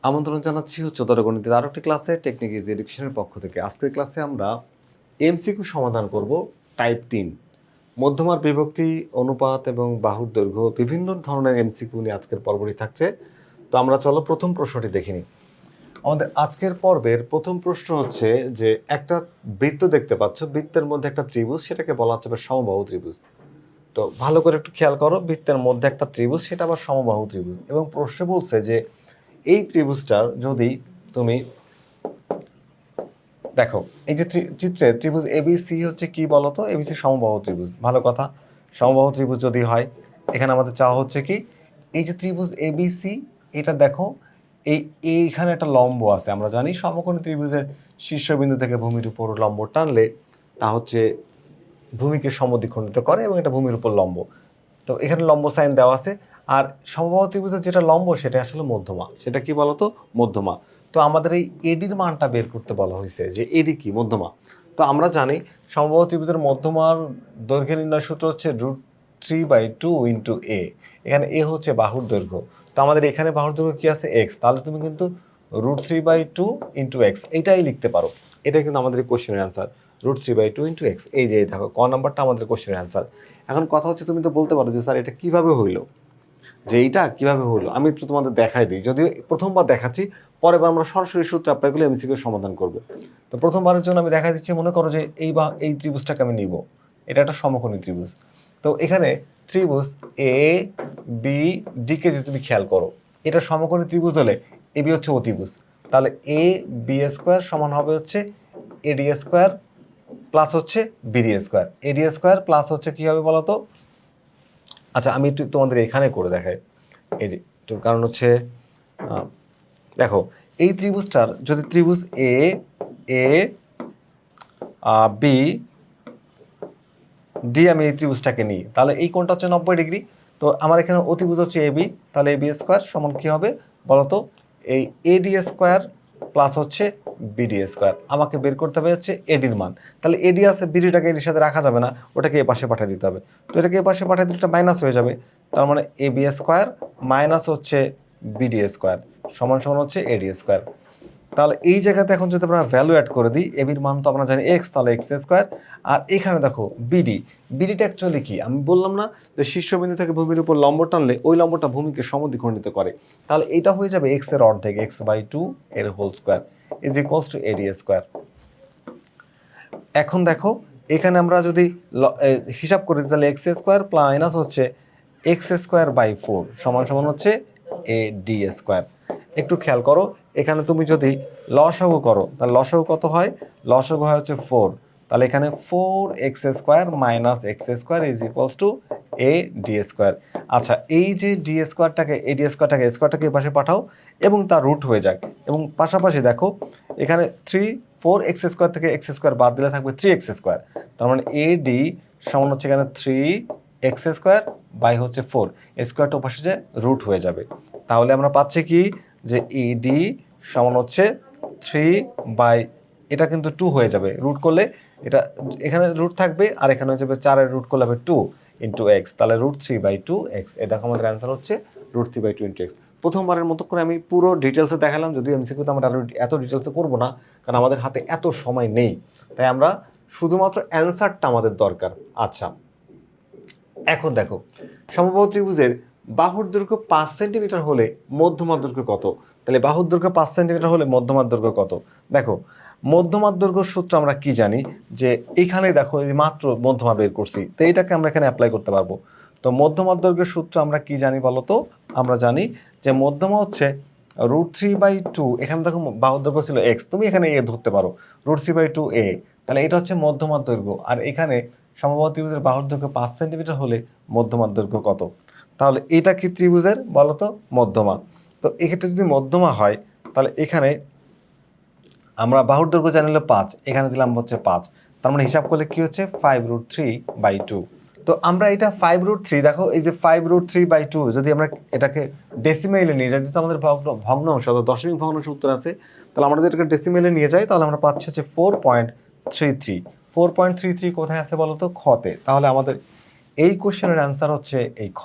আমন্ত্রণ জানাচ্ছি উচ্চতর গণিতের আরও একটি ক্লাসে টেকনিক ইজ এডুকেশনের পক্ষ থেকে। আজকের ক্লাসে আমরা এমসিকিউ সমাধান করব টাইপ 3 মধ্যমার বিভক্তি, অনুপাত এবং বাহুর দৈর্ঘ্য বিভিন্ন ধরনের এমসিকিউ নিয়ে আজকের পর্বটি থাকছে। তো আমরা চলো প্রথম প্রশ্নটি দেখে নিই। আমাদের আজকের পর্বের প্রথম প্রশ্ন হচ্ছে যে একটা বৃত্ত দেখতে পাচ্ছ, বৃত্তের মধ্যে একটা ত্রিভুজ, সেটাকে বলা হচ্ছে সমবাহু ত্রিভুজ। তো ভালো করে একটু খেয়াল করো, বৃত্তের মধ্যে একটা ত্রিভুজ, সেটা আবার সমবাহু ত্রিভুজ, এবং প্রশ্ন বলছে যে এই ত্রিভুজটার যদি তুমি দেখো, এই যে চিত্রে ত্রিভুজ এবিসি হচ্ছে কি বলতো, এবিসি সমবাহু ত্রিভুজ। ভালো কথা, সমবাহু ত্রিভুজ যদি হয়, এখানে আমাদের চাওয়া হচ্ছে কি, এই যে ত্রিভুজ এবিসি, এটা দেখো এইখানে একটা লম্ব আছে। আমরা জানি সমকোণী ত্রিভুজের শীর্ষবিন্দু থেকে ভূমির উপর লম্ব টানলে তা হচ্ছে ভূমিকে সমদ্বিখণ্ডিত করে এবং এটা ভূমির উপর লম্ব। তো এখানে লম্ব সাইন দেওয়া আছে। আর সমবাহু ত্রিভুজের যেটা লম্ব সেটা আসলে মধ্যমা। সেটা কি বলতো? মধ্যমা। তো আমাদের এই এডির মানটা বের করতে বলা হয়েছে যে এডি কি? মধ্যমা। তো আমরা জানি সমবাহু ত্রিভুজের মধ্যমার দৈর্ঘ্য নির্ণয় সূত্র হচ্ছে √3/2 ইন্টু এ। এখানে এ হচ্ছে বাহুর দৈর্ঘ্য। তো আমাদের এখানে বাহুর দৈর্ঘ্য কি আছে? এক্স। তাহলে তুমি কিন্তু √3/2 ইন্টু এক্স এইটাই লিখতে পারো। এটাই কিন্তু আমাদের কোশ্চেনের অ্যান্সার, √3/2 ইন্টু এক্স। এই যে দেখো, ক নাম্বারটা আমাদের কোশ্চেনের অ্যান্সার। এখন কথা হচ্ছে, তুমি তো বলতে পারো যে স্যার এটা কিভাবে হইলো, যে এইটা কিভাবে হলো। আমি একটু তোমাদের দেখাই দিই, যদিও প্রথমবার দেখাচ্ছি, পরের বার আমরা সরাসরি সূত্র অ্যাপ্লাই করলে এমসিকিউ সমাধান করব। তো প্রথমবারের জন্য আমি দেখা দিচ্ছি, মনে করো যে এই ত্রিভুজটাকে আমি নিব, এটা একটা সমকোণী ত্রিভুজ। তো এখানে ত্রিভুজ এ বি ডিকে যদি তুমি খেয়াল করো, এটা সমকোণী ত্রিভুজ হলে এবি হচ্ছে অতিভুজ। তাহলে এ বি স্কোয়ার সমান হবে হচ্ছে এডি স্কোয়ার প্লাস হচ্ছে বিডি স্কোয়ার। এডি স্কোয়ার প্লাস হচ্ছে কি হবে বলতো? আচ্ছা, আমি একটু তোমাদের এখানে করে দেখাই। এই যে তো কারণ হচ্ছে দেখো, এই ত্রিভুজটার যদি ত্রিভুজ এ এ বি ডি, আমি এই ত্রিভুজটাকে নিই, তাহলে এই কোণটা হচ্ছে 90 ডিগ্রি। তো আমার এখানে অতিভুজ হচ্ছে এবি, তাহলে এবি স্কোয়ার সমান কি হবে বলতো? এই এডি স্কোয়ার প্লাস হচ্ছে বিডি স্কোয়ার। আমাকে বের করতে হবে হচ্ছে এডির মান। তাহলে এডি আছে, বিডিটাকে এডির সাথে রাখা যাবে না, ওটাকে এ পাশে পাঠিয়ে দিতে হবে। তো এটাকে এ পাশে পাঠিয়ে দিলে এটা মাইনাস হয়ে যাবে। তার মানে এবি স্কোয়ার মাইনাস হচ্ছে বিডি স্কোয়ার সমান সমান হচ্ছে এডি স্কোয়ার। তাহলে এই জায়গাতে এখন যদি আমরা ভ্যালু অ্যাড করে দিই, এবির মান তো আমরা জানি এক্স, তাহলে এক্স স্কোয়ার। আর এখানে দেখো বিডিটা অ্যাকচুয়ালি কি, আমি বললাম না যে শীর্ষবিন্দু থেকে ভূমির উপর লম্ব টানলে ওই লম্বটা ভূমিকে সমদ্বিখণ্ডিত করে। তাহলে এটা হয়ে যাবে এক্স এর অর্ধেক, x/2 এর whole square is equals to AD square. এখন দেখো, এখানে আমরা যদি হিসাব করি, তাহলে এক্স স্কোয়ার মাইনাস হচ্ছে x²/4 সমান সমান হচ্ছে এডি স্কোয়ার। একটু খেয়াল করো, এখানে তুমি যদি লসাগু করো, তাহলে লসাগু কত হয়? লসাগু হয় হচ্ছে 4। তাহলে এখানে 4x² minus x² is equals two A D square. আচ্ছা, এই যে ডি স্কোয়ারটাকে, এ ডি স্কোয়ারটাকে এ পাশে পাঠাও এবং তার রুট হয়ে যাক। এবং পাশাপাশি দেখো, এখানে 4x² থেকে x² বাদ দিলে থাকবে 3x²। তার মানে এ ডি সমান হচ্ছে এখানে 3x² বাই হচ্ছে 4, স্কোয়ারটা পাশে যে রুট হয়ে যাবে। তাহলে আমরা পাচ্ছি কি, যে এডি সমান হচ্ছে 3 বাই, এটা কিন্তু 2 হয়ে যাবে রুট করলে, এটা এখানে রুট থাকবে আর এখানে হচ্ছে 4-এর রুট করলে হবে 2 ইন্টু এক্স। তাহলে √3/2 এক্স। এটা আমাদের অ্যান্সার হচ্ছে √3/2 ইন্টু এক্স। প্রথমবারের মতো করে আমি পুরো ডিটেলসে দেখালাম, যদিও এমসিকিউতে আমরা এত ডিটেলসে করবো না, কারণ আমাদের হাতে এত সময় নেই। তাই আমরা শুধুমাত্র অ্যান্সারটা আমাদের দরকার। আচ্ছা, এখন দেখো, সমবাহু ত্রিভুজের বাহুর দৈর্ঘ্য 5 সেন্টিমিটার হলে মধ্যমার দৈর্ঘ্য কত? তাহলে বাহুর দৈর্ঘ্য 5 সেন্টিমিটার হলে মধ্যমার দৈর্ঘ্য কত? দেখো, মধ্যমার দৈর্ঘ্য সূত্র আমরা কি জানি, যে এইখানে দেখো এই মাত্র মধ্যমা বের করছি, তো এইটাকে আমরা এখানে অ্যাপ্লাই করতে পারবো। তো মধ্যমার দৈর্ঘ্যের সূত্র আমরা কি জানি বলো তো? আমরা জানি যে মধ্যমা হচ্ছে √3/2। এখানে দেখো বাহুর দৈর্ঘ্য ছিল এক্স, তুমি এখানে এ ধরতে পারো, √3/2 এ। তাহলে এটা হচ্ছে মধ্যমার দৈর্ঘ্য। আর এখানে সমবাহু ত্রিভুজের বাহুর দৈর্ঘ্য 5 সেন্টিমিটার হলে মধ্যমার দৈর্ঘ্য কত? তাহলে এটা কি ত্রিভুজের বলতো? মধ্যমা। তো এক্ষেত্রে যদি মধ্যমা হয়, তাহলে এখানে আমরা বাহুর দৈর্ঘ্য জানিলে 5, এখানে দিলাম হচ্ছে 5। তার মানে হিসাব করলে কি হচ্ছে 5√3/2। তো আমরা এটা 5√3, দেখো এই যে 5√3/2, যদি আমরা এটাকে ডেসিমেলে নিয়ে যাই, যেহেতু আমাদের ভগ্নাংশ অর্থাৎ দশমিক ভগ্নাংশ উত্তর আছে, তাহলে আমরা যদি এটাকে ডেসিমেলে নিয়ে যাই, তাহলে আমরা পাচ্ছি হচ্ছে 4.33। 4.33 কোথায় আছে বলতো? খতে। তাহলে আমাদের এই কোশ্চেনের অ্যান্সার হচ্ছে এই খ।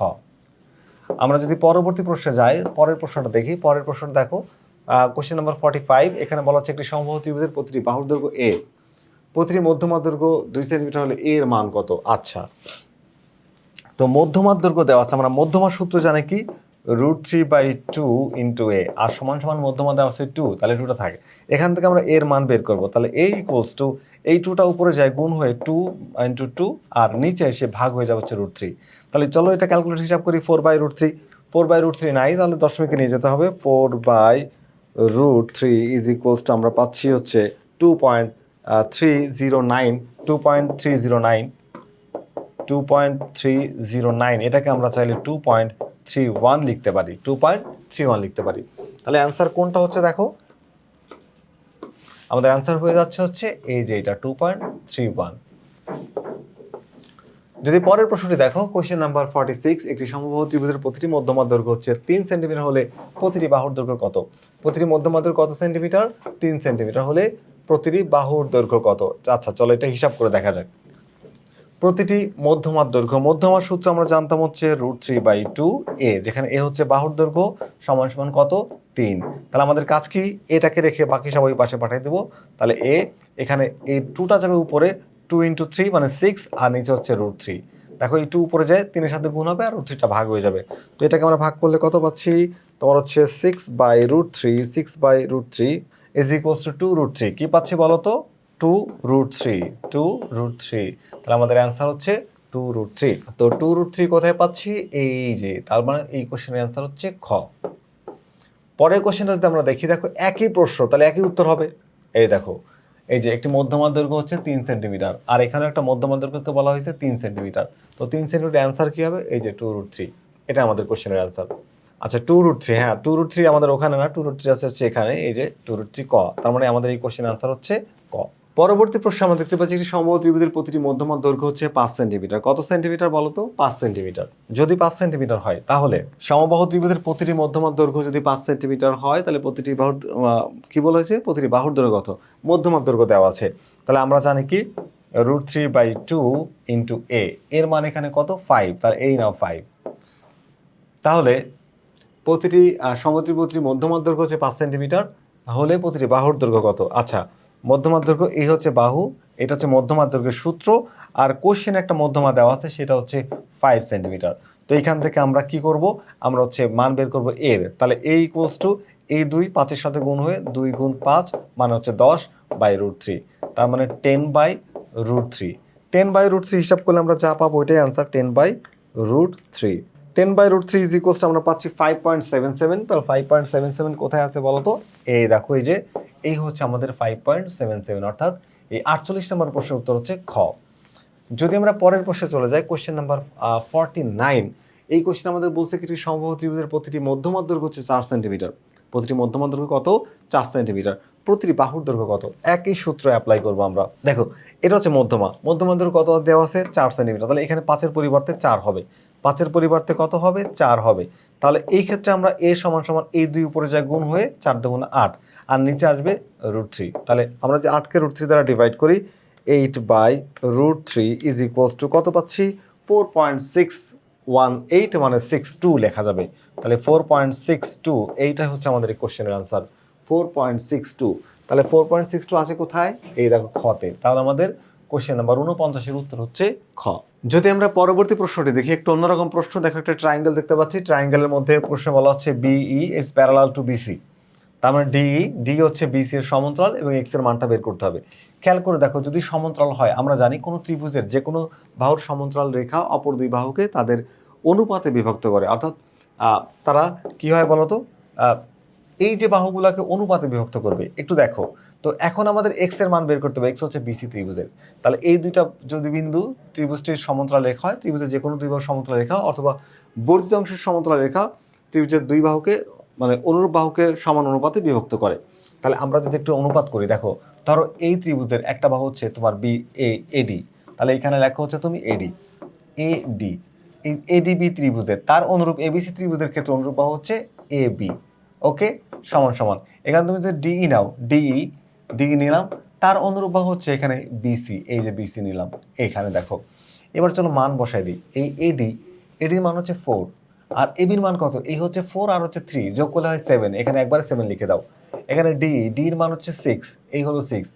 আমরা যদি পরবর্তী প্রশ্নে যাই, পরের প্রশ্নটা দেখি। পরের প্রশ্নটা দেখো, কোশ্চেন নাম্বার 45, এখানে বলা হচ্ছে একটি সমবাহু ত্রিভুজের প্রতিটি বাহুর দৈর্ঘ্য এ, প্রতিটি মধ্যমার দৈর্ঘ্য 2 সেন্টিমিটার হলে এর মান কত? আচ্ছা, তো মধ্যমার দৈর্ঘ্য দেওয়া আছে, আমরা মধ্যমার সূত্র জানি কি, √3/2 ইন্টু এ, আর সমান সমান মধ্যমা দেওয়া আছে 2, তাহলে 2টা থাকে। এখান থেকে আমরা এর মান বের করব, তাহলে এ ইকুয়ালস টু এই 2টা উপরে যায় গুণ হয়ে 2 ইন্টু 2, আর নিচে এসে ভাগ হয়ে যাবে হচ্ছে √3। তাহলে চলো এটা ক্যালকুলেট হিসাব করি। 4/√3, 4/√3 নাই, তাহলে দশমিকে নিয়ে যেতে হবে। 4/√3 ইজ ইকুয়ালস টু আমরা পাচ্ছি হচ্ছে 2.309, 2.309, 2.309, এটাকে আমরা চাইলে 2.31 লিখতে পারি, 2.31 লিখতে পারি। তাহলে অ্যান্সার কোনটা হচ্ছে দেখো, আমাদের অ্যান্সার হয়ে যাচ্ছে হচ্ছে এই যে এটা 2.31। যদি পরের প্রশ্নটি দেখো, কোশ্চেন নাম্বার 46, একটি সমবাহু ত্রিভুজের প্রতিটি মধ্যমার দৈর্ঘ্য হচ্ছে 3 সেন্টিমিটার হলে প্রতিটি বাহুর দৈর্ঘ্য কত? প্রতিটি মধ্যমার দৈর্ঘ্য কত সেন্টিমিটার? 3 সেন্টিমিটার হলে প্রতিটি বাহুর দৈর্ঘ্য কত? আচ্ছা চলো এটা হিসাব করে দেখা যাক। প্রতিটি মধ্যমার দৈর্ঘ্য, মধ্যমার সূত্র আমরা জানতাম হচ্ছে √3/2 এ, যেখানে এ হচ্ছে বাহুর দৈর্ঘ্য, সমান সমান কত? 3। তাহলে আমাদের কাজ কি, এটাকে রেখে বাকি সব ওই পাশে পাঠিয়ে দেবো। তাহলে এ, এখানে এই 2টা যাবে উপরে, 2 ইন্টু 3 মানে 6, আর নিচে হচ্ছে √3। দেখো এই 2 উপরে যায়, 3 এর সাথে গুণ হবে আর √3টা ভাগ হয়ে যাবে। তো এটাকে আমরা ভাগ করলে কত পাচ্ছি? তোমার হচ্ছে 6/√3, 6/√3 ইজ ইকুয়ালস টু 2√3। কি পাচ্ছি বলো তো? 2√3, 2√3। তাহলে আমাদের অ্যান্সার হচ্ছে 2√3। তো 2√3 কোথায় পাচ্ছি? এই যে, তার মানে এই কোশ্চেনের অ্যান্সার হচ্ছে খ। পরের কোশ্চেনটা যদি আমরা দেখি, দেখো একই প্রশ্ন, তাহলে একই উত্তর হবে। এই দেখো, এই যে একটি মধ্যমার দৈর্ঘ্য হচ্ছে 3 সেন্টিমিটার, আর এখানে একটা মধ্যমার দৈর্ঘ্যকে বলা হয়েছে 3 সেন্টিমিটার। তো 3 সেন্টিমিটার অ্যান্সার কি হবে? এই যে 2√3, এটা আমাদের কোশ্চেনের অ্যান্সার। আচ্ছা 2√3, হ্যাঁ 2√3 আমাদের ওখানে না, 2√3 আছে হচ্ছে এখানে, এই যে 2√3 ক। তার মানে আমাদের এই কোশ্চেনের অ্যান্সার হচ্ছে ক। পরবর্তী প্রশ্ন আমরা দেখতে পাচ্ছি একটি সমবাহু ত্রিভুজের প্রতিটি মধ্যমার দৈর্ঘ্য হচ্ছে 5 সেন্টিমিটার। কত সেন্টিমিটার বলো তো? 5 সেন্টিমিটার। যদি 5 সেন্টিমিটার হয়, তাহলে সমবাহু ত্রিভুজের প্রতিটি মধ্যমার দৈর্ঘ্য যদি 5 সেন্টিমিটার হয়, তাহলে প্রতিটি বাহুর কি বলা হয়েছে? প্রতিটি বাহুর দৈর্ঘ্য কত? মধ্যমার দৈর্ঘ্য দেওয়া আছে। তাহলে আমরা জানি কি, √3/2 ইন্টু এ, এর মান এখানে কত? 5। তাহলে এই নাও 5। তাহলে প্রতিটি সমত্রিভুজটির মধ্যমার দৈর্ঘ্য হচ্ছে 5 সেন্টিমিটার, হলে প্রতিটি বাহুর দৈর্ঘ্য কত? আচ্ছা, মধ্যমার দৈর্ঘ্য এই হচ্ছে বাহু, এটা হচ্ছে মধ্যমার দৈর্ঘ্যের সূত্র, আর কোশ্চেন একটা মধ্যমা দেওয়া আছে, সেটা হচ্ছে 5 সেন্টিমিটার। তো এইখান থেকে আমরা কি করব, আমরা হচ্ছে মান বের করব এর। তাহলে এ ইকুয়ালস টু এই 2 5-এর সাথে গুণ হয়ে 2 গুণ 5 মানে হচ্ছে 10/√3। তার মানে 10/√3। 10/√3 হিসাব করলে আমরা যা পাবো ওইটাই অ্যান্সার, 10/√3। 10/√3 ইজ ইকুয়ালস টু আমরা পাচ্ছি 5.77। তাহলে 5.77 কোথায় আছে বলো তো? এই দেখো, এই যে এই হচ্ছে আমাদের 5.77, অর্থাৎ এই 48 নম্বর প্রশ্নের উত্তর হচ্ছে খ। যদি আমরা পরের প্রশ্নে চলে যাই, কোশ্চেন নাম্বার 49, এই কোশ্চেন আমাদের বলছে কি, সমবাহু ত্রিভুজের প্রতিটি মধ্যমার দৈর্ঘ্য হচ্ছে 4 সেন্টিমিটার। প্রতিটি মধ্যমার দৈর্ঘ্য কত? 4 সেন্টিমিটার। প্রতিটি বাহুর দৈর্ঘ্য কত? একই সূত্র অ্যাপ্লাই করব আমরা। দেখো এটা হচ্ছে মধ্যমা, মধ্যমার দৈর্ঘ্য কত দেওয়া আছে? 4 সেন্টিমিটার। তাহলে এখানে 5-এর পরিবর্তে 4 হবে, 5-এর পরিবর্তে কত হবে? 4 হবে। তাহলে এই ক্ষেত্রে আমরা এ সমান সমান এই 2 উপরে যায় গুণ হয়ে 4 2 8, আর নিচে আসবে √3। তাহলে আমরা যে 8কে √3 দ্বারা ডিভাইড করি, 8/√3 ইজ ইকুয়ালস টু কত পাচ্ছি? 4.618, মানে 62 লেখা যাবে। তাহলে 4.62, এইটা হচ্ছে আমাদের এই কোশ্চেনের আনসার, 4.62। তাহলে 4.62 আছে কোথায়? এই দেখো খতে। তাহলে আমাদের কোশ্চেন নাম্বার 49-এর উত্তর হচ্ছে খ। যদি আমরা পরবর্তী প্রশ্নটি দেখি, একটু অন্যরকম প্রশ্ন। দেখো একটা ট্রায়াঙ্গেল দেখতে পাচ্ছি, ট্রায়াঙ্গেলের মধ্যে প্রশ্ন বলা হচ্ছে BE is parallel to BC. তার মানে ডি হচ্ছে বিসি এর সমান্তরাল, এবং এক্স এর মানটা বের করতে হবে। খেয়াল করে দেখো, যদি সমান্তরাল হয়, আমরা জানি কোনো ত্রিভুজের যে কোনো বাহুর সমান্তরাল রেখা অপর দুই বাহুকে তাদের অনুপাতে বিভক্ত করে, অর্থাৎ তারা কি হয় বলতো, এই যে বাহুগুলোকে অনুপাতে বিভক্ত করবে। একটু দেখো তো, এখন আমাদের এক্স এর মান বের করতে হবে, এক্স হচ্ছে বিসি ত্রিভুজের। তাহলে এই দুইটা যদি বিন্দু ত্রিভুজটির সমান্তরাল রেখা হয়, ত্রিভুজের যে কোনো দুই বাহুর সমান্তরাল রেখা, অথবা বর্ধিত অংশের সমান্তরাল রেখা ত্রিভুজের দুই বাহুকে, মানে অনুরূপ বাহুকে সমান অনুপাতে বিভক্ত করে। তাহলে আমরা যদি একটু অনুপাত করি, দেখো ধরো এই ত্রিভুজের একটা বাহু হচ্ছে তোমার বি এডি, তাহলে এখানে লেখা হচ্ছে তুমি এডি, এডি, এই এডিবি ত্রিভুজের তার অনুরূপ এবিসি ত্রিভুজের ক্ষেত্রে অনুরূপ বাহু হচ্ছে এবি। ওকে, সমান সমান, এখানে তুমি যদি ডিই নাও, ডিই নিলাম, তার অনুরূপ বাহু হচ্ছে এখানে বিসি, এই যে বিসি নিলাম এখানে। দেখো এবার চলো মান বসাই দিই। এই এডির মান হচ্ছে 4, আর এবির মান কত, এই হচ্ছে 4 আর হচ্ছে 3, যোগ করলে হয় 7, এখানে একবারে 7 লিখে দাও। এখানে ডি এর মান হচ্ছে 6, এই হলো 6,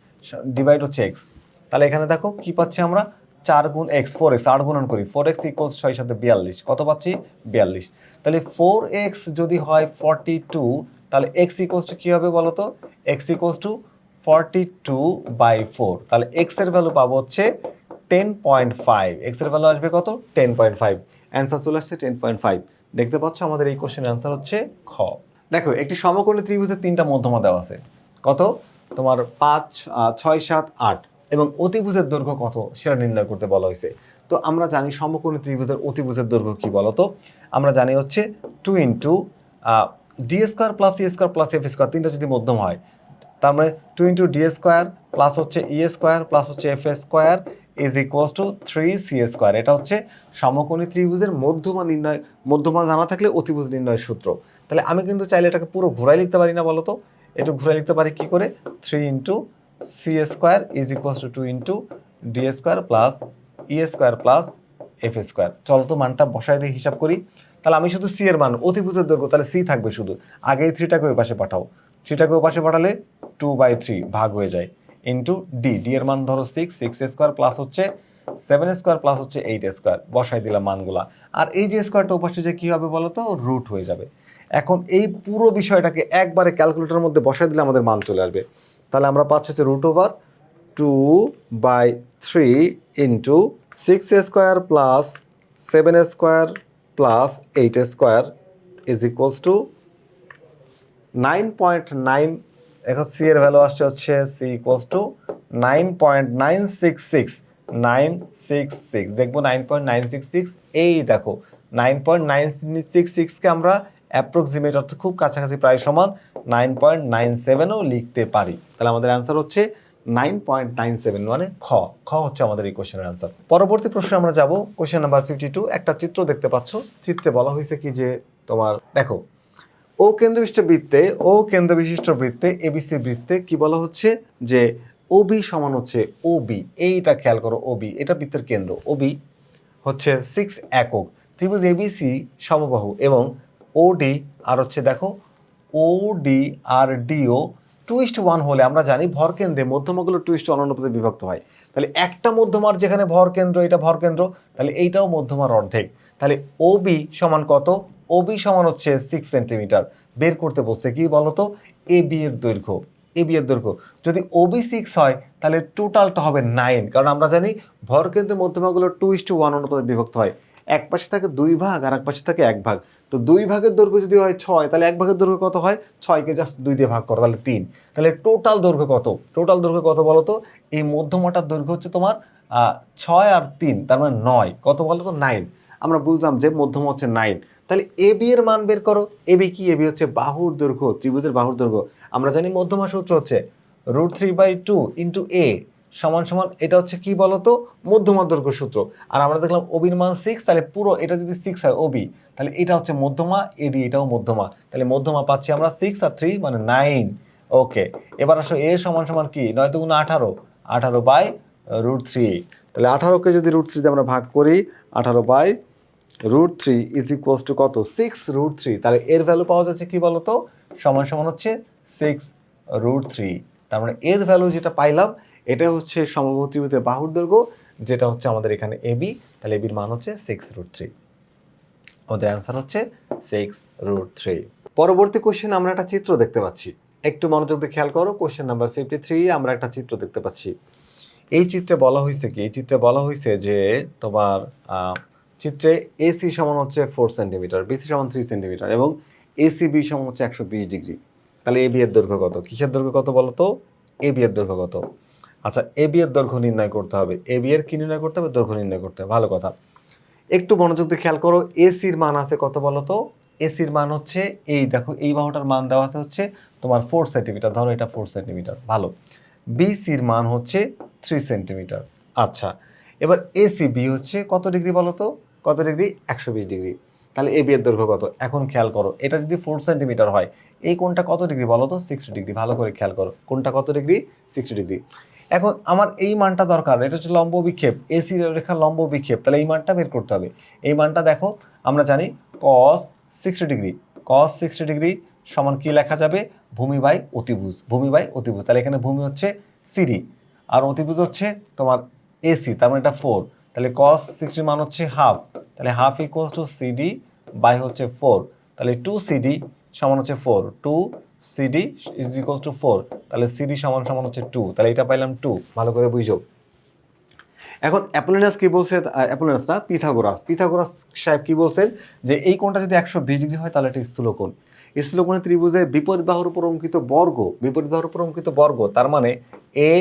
ডিভাইড হচ্ছে এক্স। তাহলে এখানে দেখো কি পাচ্ছি আমরা, 4 গুণ এক্স, 4x 8 গুণন করি, 4x ইকুয়ালস 6 সাথে 42, কত পাচ্ছি 42। তাহলে 4x যদি হয় 42, তাহলে x ইকুয়ালস টু কি হবে বলো তো, x ইকুয়ালস টু 42/4। তাহলে x এর ভ্যালু পাবো হচ্ছে 10.5, x এর ভ্যালু আসবে কত 10.5, অ্যান্সার চলে আসছে 10.5। দেখতে পাচ্ছ আমাদের এই কোশ্চেনের অ্যান্সার হচ্ছে খ। দেখো একটি সমকোণী ত্রিভুজের 3টা মধ্যমা দেওয়া আছে, কত তোমার 5, 6, 7, 8, এবং অতিভুজের দৈর্ঘ্য কত সেটা নির্ণয় করতে বলা হয়েছে। তো আমরা জানি সমকোণী ত্রিভুজের অতিভুজের দৈর্ঘ্য কি বলতো, আমরা জানি হচ্ছে 2 into D square plus E square plus F square, তিনটা যদি মধ্যম হয়, তার মানে 2 ইন্টু ডি স্কোয়ার প্লাস হচ্ছে ই স্কোয়ার প্লাস হচ্ছে F square is equals two 3c square. এটা হচ্ছে সমকোণী ত্রিভুজের মধ্যমা নির্ণয়, মধ্যমা জানা থাকলে অতিভুজ নির্ণয়ের সূত্র। তাহলে আমি কিন্তু চাইলে এটাকে পুরো ঘুরাই লিখতে পারি না বলো তো, একটু ঘুরাই লিখতে পারি কি করে, 3 into C square is equals to 2 into D square plus E square plus F square. চলো তো মানটা বসায় দিয়ে হিসাব করি। তাহলে আমি শুধু সি এর মান, অতিভুজের দৈর্ঘ্য, তাহলে সি থাকবে শুধু, আগে এই 3টাকে ওই পাশে পাঠাও, 3টাকে ওই পাশে পাঠালে 2/3 ভাগ হয়ে যায়, ইন্টু ডি এর মান ধরো 6 স্কোয়ার প্লাস হচ্ছে 7 স্কোয়ার প্লাস হচ্ছে 8 স্কোয়ার, বসাই দিলাম মানগুলা। আর এই যে স্কোয়ারটা ওপাশে যে কি হবে বলো তো, রুট হয়ে যাবে। এখন এই পুরো বিষয়টাকে একবারে ক্যালকুলেটরের মধ্যে বসাই দিলে আমাদের মান চলে আসবে। তাহলে আমরা পাচ্ছি হচ্ছে √2/3 into 6 square plus 7 square plus 8 square is equals two 9.9। এখন সি এর ভ্যালু আসছে হচ্ছে সি ইকুয়ালস টু 9.966, দেখবো 9.966, এই দেখো 9.966কে আমরা অ্যাপ্রক্সিমেট অর্থাৎ খুব কাছাকাছি প্রায় সমান 9.97ও লিখতে পারি। তাহলে আমাদের অ্যান্সার হচ্ছে 9.97, মানে খ। খ হচ্ছে আমাদের এই কোশ্চেনের অ্যান্সার। পরবর্তী প্রশ্নে আমরা যাব, কোশ্চেন নাম্বার 52। একটা চিত্র দেখতে পাচ্ছ, চিত্রে বলা হয়েছে কি যে তোমার দেখো ও কেন্দ্রবিশিষ্ট বৃত্তে এবিসি বৃত্তে কি বলা হচ্ছে যে ওবি সমান হচ্ছে ওবি, এইটা খেয়াল করো, ওবি এটা বৃত্তের কেন্দ্র, ওবি হচ্ছে 6 একক, ত্রিভুজ এবিসি সমবাহু এবং ওডি আর হচ্ছে দেখো ওডি আর ডিও 2:1 হলে আমরা জানি ভর কেন্দ্রে মধ্যমাগুলো 2:1 অনুপাতে বিভক্ত হয়। তাহলে একটা মধ্যমার যেখানে ভর কেন্দ্র, এটা ভর কেন্দ্র, তাহলে এইটাও মধ্যমার অর্ধেক। তাহলে ওবি সমান কত, ওবি সমান হচ্ছে 6 সেন্টিমিটার। বের করতে বলছে কি বলতো, এবি এর দৈর্ঘ্য, এবি এর দৈর্ঘ্য। যদি ওবি 6 হয় তাহলে টোটালটা হবে 9, কারণ আমরা জানি ভর কেন্দ্রের মধ্যমাগুলো 2:1 অনুপাতে বিভক্ত হয়। এক পাশে থাকে 2 ভাগ আর এক পাশে থাকে 1 ভাগ। তো 2 ভাগের দৈর্ঘ্য যদি হয় 6, তাহলে 1 ভাগের দৈর্ঘ্য কত হয়, 6কে জাস্ট 2 দিয়ে ভাগ করো, তাহলে 3। তাহলে টোটাল দৈর্ঘ্য কত, টোটাল দৈর্ঘ্য কত বলো তো, এই মধ্যমাটার দৈর্ঘ্য হচ্ছে তোমার 6 আর 3, তার মানে 9, কত বলো তো 9। আমরা বুঝলাম যে মধ্যমা হচ্ছে 9। তাহলে এবি এর মান বের করো, এবি কি, এবি হচ্ছে বাহুর দৈর্ঘ্য, ত্রিভুজের বাহুর দৈর্ঘ্য। আমরা জানি মধ্যমা সূত্র হচ্ছে √3/2 ইন্টু এ সমান সমান, এটা হচ্ছে কি বলতো, মধ্যমার দৈর্ঘ্য সূত্র। আর আমরা দেখলাম ওবির মান 6, তাহলে পুরো এটা যদি 6 হয় ওবি, তাহলে এটা হচ্ছে মধ্যমা, এডি এটাও মধ্যমা, তাহলে মধ্যমা পাচ্ছি আমরা 6 আর 3 মানে 9। ওকে, এবার আসো এ সমান সমান কি, 9 × 18, 18/√3। তাহলে 18কে যদি √3 দিয়ে আমরা ভাগ করি, 18/√3 ইজ ইকুয়ালস টু কত, 6√3। তাহলে এর ভ্যালু পাওয়া যাচ্ছে কি বলতো, সমান সমান হচ্ছে 6√3। তার মানে এর ভ্যালু যেটা পাইলাম, এটা হচ্ছে সমবাহু ত্রিভুজের বাহুর দৈর্ঘ্য, যেটা হচ্ছে আমাদের এখানে এবি। তাহলে এবির মান হচ্ছে 6√3। আমাদের অ্যান্সার হচ্ছে 6√3। পরবর্তী কোশ্চেন আমরা একটা চিত্র দেখতে পাচ্ছি, একটু মনোযোগ দিয়ে খেয়াল করো। কোশ্চেন নাম্বার 53 আমরা একটা চিত্র দেখতে পাচ্ছি। এই চিত্রে বলা হয়েছে কি, এই চিত্রে বলা হয়েছে যে তোমার চিত্রে এসি সমান হচ্ছে 4 সেন্টিমিটার, বিসি সমান 3 সেন্টিমিটার এবং এসিবি সমান হচ্ছে 120 ডিগ্রি। তাহলে এবি এর দৈর্ঘ্য কত, কিসের দৈর্ঘ্য কত বলো তো, এবি এর দৈর্ঘ্য কত। আচ্ছা, এবি এর দৈর্ঘ্য নির্ণয় করতে হবে, এবি এর কি নির্ণয় করতে হবে, দৈর্ঘ্য নির্ণয় করতে হবে। ভালো কথা, একটু মনোযোগ দিয়ে খেয়াল করো। এসির মান আছে কত বলো তো, এসির মান হচ্ছে এই দেখো, এই বাহুটার মান দেওয়া আছে হচ্ছে তোমার 4 সেন্টিমিটার, ধরো এটা 4 সেন্টিমিটার। ভালো, বিসির মান হচ্ছে 3 সেন্টিমিটার। আচ্ছা, এবার এসিবি হচ্ছে কত ডিগ্রি বলো তো, কত ডিগ্রি, 120 ডিগ্রি। তাহলে এবি এর দৈর্ঘ্য কত, এখন খেয়াল করো, এটা যদি 4 সেন্টিমিটার হয়, এই কোণটা কত ডিগ্রি বলো তো, 60 ডিগ্রি। ভালো করে খেয়াল করো, কোণটা কত ডিগ্রি, 60 ডিগ্রি। এখন আমার এই মানটা দরকার, এটা হচ্ছে লম্ব বিক্ষেপ, এসি রেখা লম্ব বিক্ষেপ, তাহলে এই মানটা বের করতে হবে। এই মানটা দেখো আমরা জানি cos 60 ডিগ্রি, cos 60 ডিগ্রি সমান কি লেখা যাবে, ভূমি বাই অতিভুজ, ভূমি বাই অতিভুজ। তাহলে এখানে ভূমি হচ্ছে সিডি আর অতিভুজ হচ্ছে তোমার এসি, তার মানে এটা 4, তাহলে cos 60 মান হচ্ছে হাফ, তাহলে half equals to CD by হচ্ছে 4, তাহলে 2CD সমান হচ্ছে 4, 2CD ইজ ইকুয়ালস টু 4, তাহলে সিডি সমান সমান হচ্ছে 2, তাহলে এটা পাইলাম 2, ভালো করে বুঝো। এখন অ্যাপোলোনিয়াস কি বলছে, অ্যাপোলোনিয়াস না, পিথাগোরাস সাহেব কি বলছেন যে এই কোণটা যদি 120 ডিগ্রি হয় তাহলে এটা স্থূলকোণ। স্থূলকোণে ত্রিভুজের বিপরীত বাহুর উপর অঙ্কিত বর্গ, বিপরীত বাহুর উপর অঙ্কিত বর্গ, তার মানে এ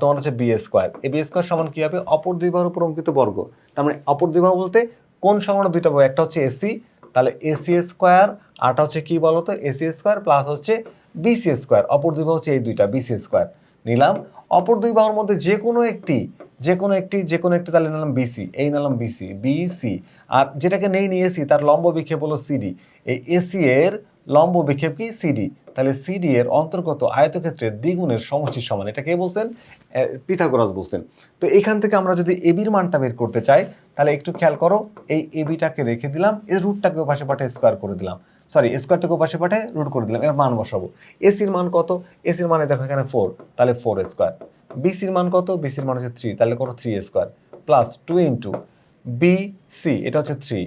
তোমার হচ্ছে বি স্কোয়ার, এ বি স্কোয়ার সমান কি হবে, অপর দুই বাহুর উপর অঙ্কিত বর্গ, তার মানে অপর দুই বাহু বলতে কোণ সংলগ্ন দুইটা বাহু, একটা হচ্ছে এসি, তাহলে এসি স্কোয়ার, আরটা হচ্ছে কি বলতো এসি স্কোয়ার প্লাস হচ্ছে বিসি স্কোয়ার, অপর দুই বাহু হচ্ছে এই দুইটা বিসি স্কোয়ার নিলাম, অপর দুই বাহুর মধ্যে যে কোনো একটি তাহলে নিলাম বিসি, এই নিলাম বিসি, আর যেটাকে নিয়েছি তার লম্ব বিক্ষেপ হলো সিডি, এই এসি এর লম্ব বিক্ষেপ কি সিডি, তাহলে সিডি এর অন্তর্গত আয়তক্ষেত্রের দ্বিগুণের সমষ্টির সমান, এটা কে বলছেন, পিথাগোরাস বলছেন। তো এখান থেকে আমরা যদি এবির মানটা বের করতে চাই তাহলে একটু খেয়াল করো, এই এবিটাকে রেখে দিলাম, এর রুটটাকে পাশে পাঠিয়ে স্কোয়ার করে দিলাম, সরি স্কোয়ারটাকে পাশে পাঠিয়ে রুট করে দিলাম, এর মান বসাবো। এসির মান কত, এসির মানে দেখো এখানে 4, তাহলে 4 স্কোয়ার, বিসির মান কত, বিসির মান হচ্ছে 3, তাহলে করো 3 স্কোয়ার প্লাস 2 ইন্টু বিসি, এটা হচ্ছে 3,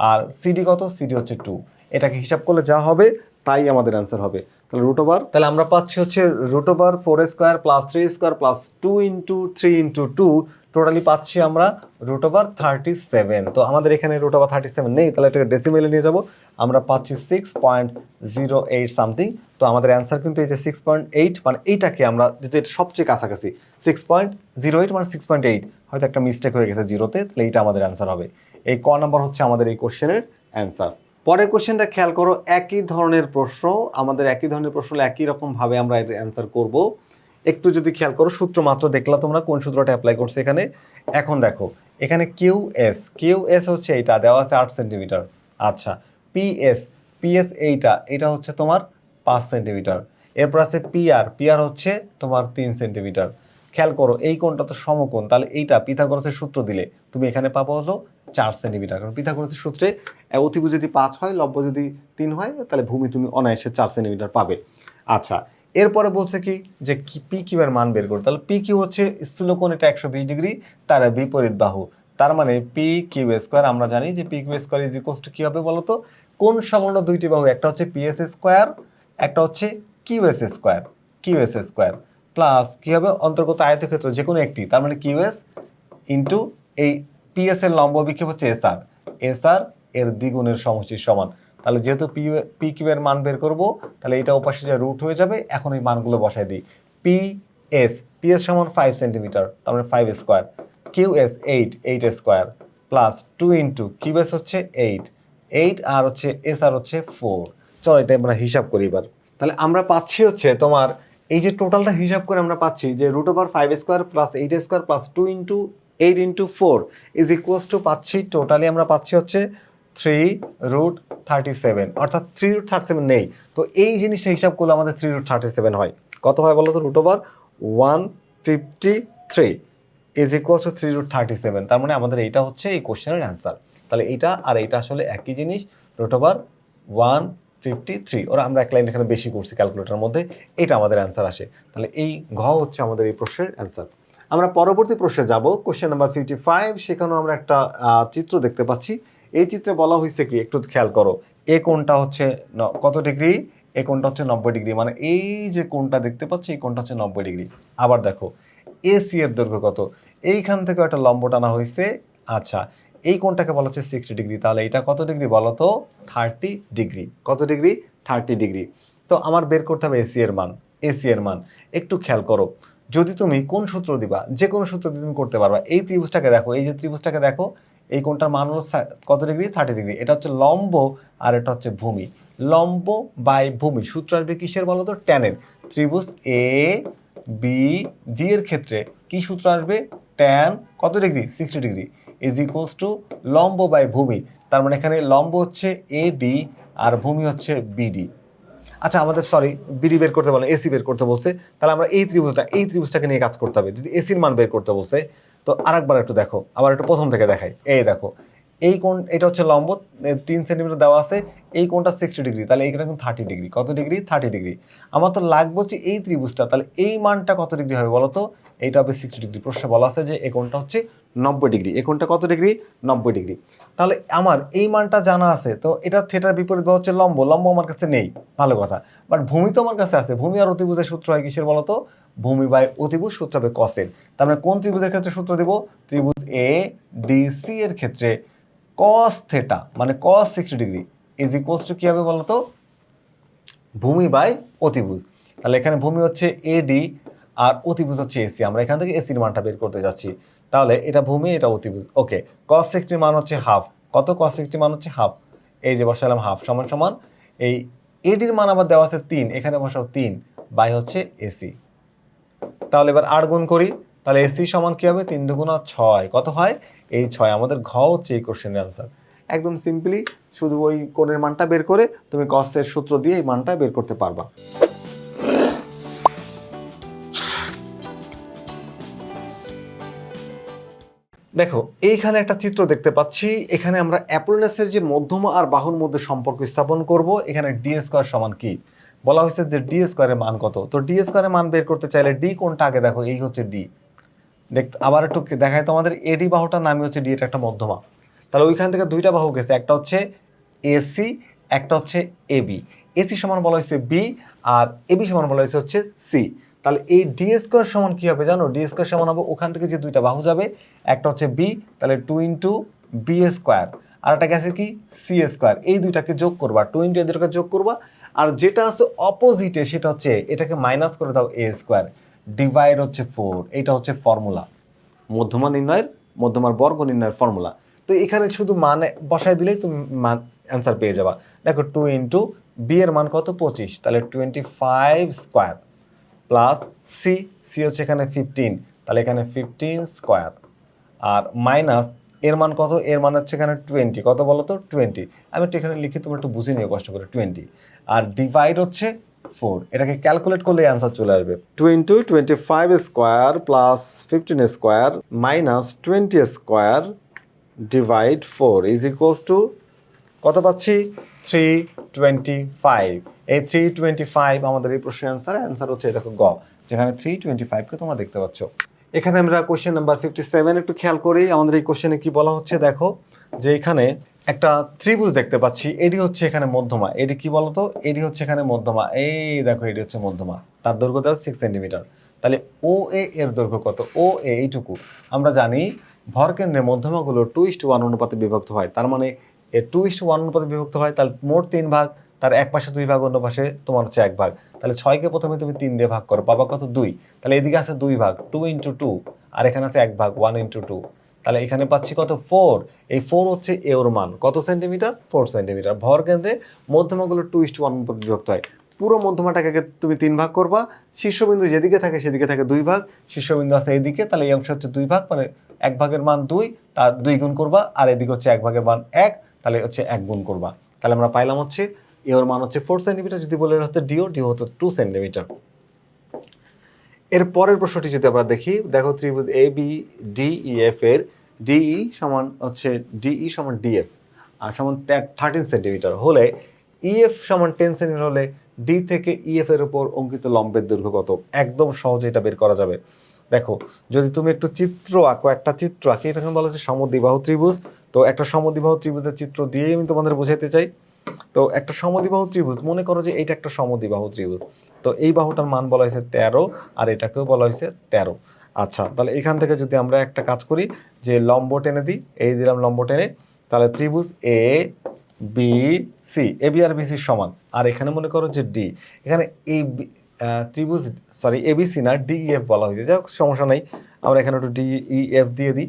আর সিডি কত, সিডি হচ্ছে 2, এটাকে হিসাব করলে যা হবে তাই আমাদের অ্যান্সার হবে। তাহলে রুট ওভার, তাহলে আমরা পাচ্ছি হচ্ছে root over 4 square plus 3 square plus 2 into 3 into 2, totally পাচ্ছি আমরা রুট ওভার 37। তো আমাদের এখানে রুট ওভার 37 নেই, তাহলে এটাকে ডেসিমেলে নিয়ে যাব, আমরা পাচ্ছি 6.08 সামথিং। তো আমাদের অ্যান্সার কিন্তু এই যে 6.8, মানে এইটাকে আমরা যেহেতু এটা সবচেয়ে কাছাকাছি 6.08 মানে 6.8, হয়তো একটা মিস্টেক হয়ে গেছে জিরোতে, তাহলে এইটা আমাদের অ্যান্সার হবে। এই ক নাম্বার হচ্ছে আমাদের এই কোশ্চেনের অ্যান্সার। পরের কোশ্চেনটা খেয়াল করো, একই ধরনের প্রশ্ন, আমাদের একই ধরনের প্রশ্ন একই রকম ভাবে আমরা এর অ্যান্সার করব। একটু যদি খেয়াল করো, সূত্র মাত্র দেখলা তোমরা কোন সূত্রটা অ্যাপ্লাই করছে এখানে। এখন দেখো এখানে কিউ এস হচ্ছে এইটা দেওয়া আছে 8 সেন্টিমিটার, আচ্ছা পিএস এইটা হচ্ছে তোমার 5 সেন্টিমিটার, এরপর আছে পিআর হচ্ছে তোমার 3 সেন্টিমিটার। খেয়াল করো এই কোণটা তো সমকোণ, তাহলে এইটা পিথাগোরাসের সূত্র দিলে তুমি এখানে পাবো হলো 4 সেন্টিমিটার, কারণ পিথাগোরাসের সূত্রে অতিভুজ যদি 5 হয়, লব্ব যদি 3 হয়, তাহলে ভূমি তুমি অনায়াসে 4 সেন্টিমিটার পাবে। আচ্ছা, এরপরে বলছে কি যে পি কিউ এর মান বের করো, তাহলে পি কিউ হচ্ছে স্থূলকোণ, এটা 120 ডিগ্রি, তার বিপরীত বাহু, তার মানে পি কিউ স্কোয়ার, আমরা জানি যে P Q square is equals to কি হবে বলতো, কোণ সংলগ্ন দুইটি বাহু, একটা হচ্ছে পিএস স্কোয়ার, একটা হচ্ছে কিউএস স্কোয়ার প্লাস কি হবে, অন্তর্গত আয়তক্ষেত্র যে কোনো একটি, তার মানে কিউএস ইন্টু এই পিএস এর লম্ব বিক্ষেপ হচ্ছে এসআর এর দ্বিগুণের সমষ্টির সমান। তাহলে যেহেতু পি কিউ এর মান বের করব, তাহলে এটা ওপাশে যে রুট হয়ে যাবে, এখন এই মানগুলো বসাই দিই। পিএস সমান 5 সেন্টিমিটার, তার মানে 5 square, QS 8 square plus 2 into QS হচ্ছে 8 আর হচ্ছে এসআর হচ্ছে 4। চলো এটা আমরা হিসাব করি এবার। তাহলে আমরা পাচ্ছি হচ্ছে তোমার এই যে টোটালটা হিসাব করে আমরা পাচ্ছি যে root over 5 square plus 8 square plus 2 into 8 into 4 is equals to পাচ্ছি, টোটালি আমরা পাচ্ছি হচ্ছে 3√37, অর্থাৎ 3√37 নেই। তো এই জিনিসটা হিসাব করলে আমাদের 3√37 হয়, কত হয় বলো তো, root over 153 is equals to 3√37, তার মানে আমাদের এইটা হচ্ছে এই কোশ্চেনের অ্যান্সার। তাহলে এইটা আর এইটা আসলে একই জিনিস, রুট ওভার 153, ওরা আমরা এক লাইন এখানে বেশি করছি ক্যালকুলেটারের মধ্যে, এটা আমাদের অ্যান্সার আসে। তাহলে এই ঘ হচ্ছে আমাদের এই প্রশ্নের অ্যান্সার। আমরা পরবর্তী প্রশ্নে যাব, কোশ্চেন নাম্বার 55, সেখানেও আমরা একটা চিত্র দেখতে পাচ্ছি। এই চিত্রে বলা হয়েছে কি, একটু খেয়াল করো, এ কোণটা হচ্ছে কত ডিগ্রি, এ কোণটা হচ্ছে 90 ডিগ্রি, মানে এই যে কোণটা দেখতে পাচ্ছি এই কোণটা হচ্ছে 90 ডিগ্রি। আবার দেখো এসি এর দৈর্ঘ্য কত, এইখান থেকে একটা লম্ব টানা হয়েছে, আচ্ছা এই কোণটাকে বলা হচ্ছে 60 ডিগ্রি, তাহলে এটা কত ডিগ্রি বলো তো, 30 ডিগ্রি। কত ডিগ্রি, 30 ডিগ্রি। তো আমার বের করতে হবে এসি এর মান। একটু খেয়াল করো, যদি তুমি কোন সূত্র দিবা, যে কোনো সূত্র দিয়ে তুমি করতে পারবা। এই ত্রিভুজটাকে দেখো, এই যে ত্রিভুজটাকে দেখো, এই কোণটার মান হলো কত ডিগ্রি, 30 ডিগ্রি, এটা হচ্ছে লম্ব আর এটা হচ্ছে ভূমি, লম্ব বাই ভূমি সূত্র আসবে কিসের বলো তো, ট্যানের। ত্রিভুজ এ বি ডি এর ক্ষেত্রে কি সূত্র আসবে, ট্যান কত degree, 60 degree is equals two লম্ব বাই ভূমি, তার মানে এখানে লম্ব হচ্ছে এ ডি আর ভূমি হচ্ছে বিডি। আচ্ছা আমাদের সরি বিডি বের করতে বলে, এসি বের করতে বলছে, তাহলে আমরা এই ত্রিভুজটাকে নিয়ে কাজ করতে হবে। যদি এসির মান বের করতে বলছে, তো আরেকবার একটু দেখো, আবার একটু প্রথম থেকে দেখাই। এই দেখো এই কোণ, এটা হচ্ছে লম্ব 3 সেন্টিমিটার দেওয়া আছে, এই কোণটা 60 ডিগ্রি, তাহলে এইখানে কিন্তু 30 ডিগ্রি। কত ডিগ্রি? 30 ডিগ্রি। আমার তো লাগবে হচ্ছে এই ত্রিভুজটা, তাহলে এই মানটা কত ডিগ্রি হবে বলো তো? এইটা হবে 60 ডিগ্রি। প্রশ্নে বলা আছে যে এই কোণটা হচ্ছে 90 ডিগ্রি। এই কোণটা কত ডিগ্রি? 90 ডিগ্রি। তাহলে আমার এই মানটা জানা আছে, তো এটা থিটার বিপরীত বা হচ্ছে লম্ব। লম্ব আমার কাছে নেই, ভালো কথা, বাট ভূমি তো আমার কাছে আছে। ভূমি আর অতিভুজের সূত্র হয় কিসের বলো তো? ভূমি বাই অতিভুজ সূত্র হবে কসের। তার মানে কোন ত্রিভুজের ক্ষেত্রে সূত্র দেব? ত্রিভুজ এ ডি সি এর ক্ষেত্রে কস থেটা মানে কস 60 ডিগ্রি ইজ ইকুয়ালস টু কি হবে বলতো? ভূমি বাই অতিভুজ। তাহলে এখানে ভূমি হচ্ছে এডি আর অতিভুজ হচ্ছে এসি। আমরা এখান থেকে এসির মানটা বের করতে যাচ্ছি। তাহলে এটা ভূমি, এটা অতিভুজ। ওকে, কস 60 মান হচ্ছে হাফ। কত? কস 60 মান হচ্ছে হাফ। এই যে বসালাম হাফ সমান সমান এই এডির মান আবার দেওয়া আছে 3, এখানে বসাও 3 বাই হচ্ছে এসি। তাহলে এবার 8 গুণ করি, তাহলে এসি সমান কি হবে? 3 দুগুণ 6। কত হয়? এই 6। আমাদের ঘ হচ্ছে এই কোশ্চেনের আনসার। একদম সিম্পলি শুধু ওই কোণের মানটা বের করে তুমি কসের সূত্র দিয়ে এই মানটা বের করতে পারবা। দেখো এইখানে একটা চিত্র দেখতে পাচ্ছি। এখানে আমরা অ্যাপোলোনাসের যে মধ্যমা আর বাহুর মধ্যে সম্পর্ক স্থাপন করব। এখানে ডি স্কয়ার সমান কি বলা হয়েছে যে ডি স্কয়ারের মান কত। তো ডি স্কয়ারের মান বের করতে চাইলে ডি কোনটা আগে দেখো, এই হচ্ছে ডি। আবার একটু দেখায় তো, আমাদের এডি বাহুটার নামই হচ্ছে ডি, এটা একটা মধ্যমা। তাহলে ওইখান থেকে দুইটা বাহু গেছে, একটা হচ্ছে এসি, একটা হচ্ছে এবি। এসি সমান বলা হয়েছে বি, আর এবি সমান বলা হয়েছে হচ্ছে সি। তাহলে এই ডি স্কোয়ার সমান কি হবে জানো? ডি স্কোয়ার সমান হবে ওখান থেকে যে দুইটা বাহু যাবে, একটা হচ্ছে বি, তাহলে 2 ইন্টু বি স্কোয়ার, আর একটা গেছে কি সি স্কোয়ার। এই দুইটাকে যোগ করবা, 2 ইন্টু এই দুটাকে যোগ করবা, আর যেটা আছে অপোজিটে সেটা হচ্ছে এটাকে মাইনাস করে দাও এ স্কোয়ার, ডিভাইড হচ্ছে 4। এটা হচ্ছে ফর্মুলা মধ্যমা নির্ণয়ের, মধ্যমার বর্গ নির্ণয়ের ফর্মুলা। তো এখানে শুধু মানে বসাই দিলেই তুমি মান অ্যান্সার পেয়ে যাবা। দেখো 2 ইন্টু বি এর মান কত? 25, তাহলে 25 স্কোয়ার প্লাস সি, সি হচ্ছে এখানে 15, তাহলে এখানে 15 স্কোয়ার, আর মাইনাস এর মান কত? এর মান হচ্ছে এখানে 20। কত বলো তো? 20। আমি একটু এখানে লিখি, তোমরা একটু বুঝে নিও কষ্ট করে। 20 আর ডিভাইড হচ্ছে 4। এটাকে ক্যালকুলেট করলে অ্যান্সার চলে আসবে 2 into 25 square plus 15 square minus 20 square divide 4 is equals to কত পাচ্ছি? 325। এই 325 আমাদের এই প্রশ্নের অ্যান্সার হচ্ছে দেখো গ, যেখানে 325কে তোমরা দেখতে পাচ্ছ। এখানে আমরা কোশ্চেন নাম্বার 57 একটু খেয়াল করি। আমাদের এই কোশ্চেনে কি বলা হচ্ছে দেখো, যে এখানে একটা ত্রিভুজ দেখতে পাচ্ছি, এডি হচ্ছে এখানে মধ্যমা। এডি কি বলতো? এডি হচ্ছে এখানে মধ্যমা। এই দেখো এডি হচ্ছে মধ্যমা, তার দৈর্ঘ্য দেওয়া 6 সেন্টিমিটার। তাহলে ও এ এর দৈর্ঘ্য কত? ও এ এইটুকু। আমরা জানি ভরকেন্দ্রের মধ্যমাগুলো 2:1 অনুপাতে বিভক্ত হয়। তার মানে এর 2:1 অনুপাতে বিভক্ত হয়, তাহলে মোট 3 ভাগ, তার এক পাশে 2 ভাগ, অন্য পাশে তোমার হচ্ছে 1 ভাগ। তাহলে 6কে প্রথমে তুমি 3 দিয়ে ভাগ করো, পাবা কত? 2। তাহলে এদিকে আছে 2 ভাগ, 2 ইন্টু 2, আর এখানে আছে 1 ভাগ, 1 ইন্টু 2। তাহলে এখানে পাচ্ছি কত? 4। এই 4 হচ্ছে এ ওর মান কত সেন্টিমিটার? 4 সেন্টিমিটার। ভর কেন্দ্রে মধ্যমাগুলো 2:1 অনুপাতে বিভক্ত হয়। পুরো মধ্যমাটাকে তুমি 3 ভাগ করবা, শীর্ষবিন্দু যেদিকে থাকে সেদিকে থাকে 2 ভাগ, শীর্ষবিন্দু আছে এইদিকে, তাহলে এই অংশ হচ্ছে 2 ভাগ, মানে 1 ভাগের মান 2, তার 2 গুণ করবা, আর এদিকে হচ্ছে 1 ভাগের মান 1, তাহলে হচ্ছে 1 গুণ করবা। তাহলে আমরা পাইলাম হচ্ছে এ ওর মান হচ্ছে 4 সেন্টিমিটার। যদি বলে হতো ডিও, ডিও হতো 2 সেন্টিমিটার। এর পরের প্রশ্নটি যদি আমরা দেখি, দেখো ত্রিভুজ A B D E F এর ডিই সমান হচ্ছে ডিই সমান ডিএফ আর সমান 13 সেন্টিমিটার হলে ইএফ সমান 10 সেন্টিমিটার হলে ডি থেকে ইএফ এর উপর অঙ্কিত লম্বের দৈর্ঘ্য কত? একদম সহজে এটা বের করা যাবে। দেখো যদি তুমি একটু চিত্র আঁকো, একটা চিত্র আঁকি, এরকম বলা হচ্ছে সমদ্বিবাহু ত্রিভুজ। তো একটা সমদ্বিবাহু ত্রিভুজের চিত্র দিয়েই আমি তোমাদের বোঝাতে চাই। তো একটা সমদ্বিবাহু ত্রিভুজ, মনে করো যে এইটা একটা সমদ্বিবাহু ত্রিভুজ। তো এই বাহুটার মান বলা হয়েছে 13, আর এটাকেও বলা হয়েছে 13। আচ্ছা, তাহলে এখান থেকে যদি আমরা একটা কাজ করি, যে লম্ব টেনে দিই, এই দিলাম লম্ব টেনে, তাহলে ত্রিভুজ A B C, A B R B C সমান, আর এখানে মনে করো যে ডি। এখানে এই ত্রিভুজ সরি এবিসি না ডি ই এফ বলা হয়েছে, যাই হোক সমস্যা নেই, আমরা এখানে একটু ডি ই এফ দিয়ে দিই।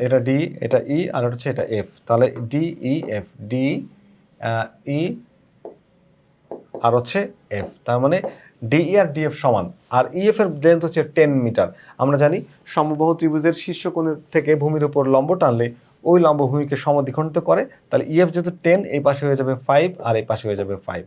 এটা ডি, এটা ই, আর হচ্ছে এটা এফ। তাহলে D E F, D E আর হচ্ছে এফ, তার মানে ডিই আর ডিএফ সমান, আর ইএফ এর লেন্থ হচ্ছে 10 মিটার। আমরা জানি সমবাহু ত্রিভুজের শীর্ষ কোণের থেকে ভূমির উপর লম্ব টানলে ওই লম্ব ভূমিকে সমদ্বিখণ্ডিত করে। তাহলে ইএফ যেহেতু 10, এই পাশে হয়ে যাবে 5, আর এই পাশে হয়ে যাবে 5।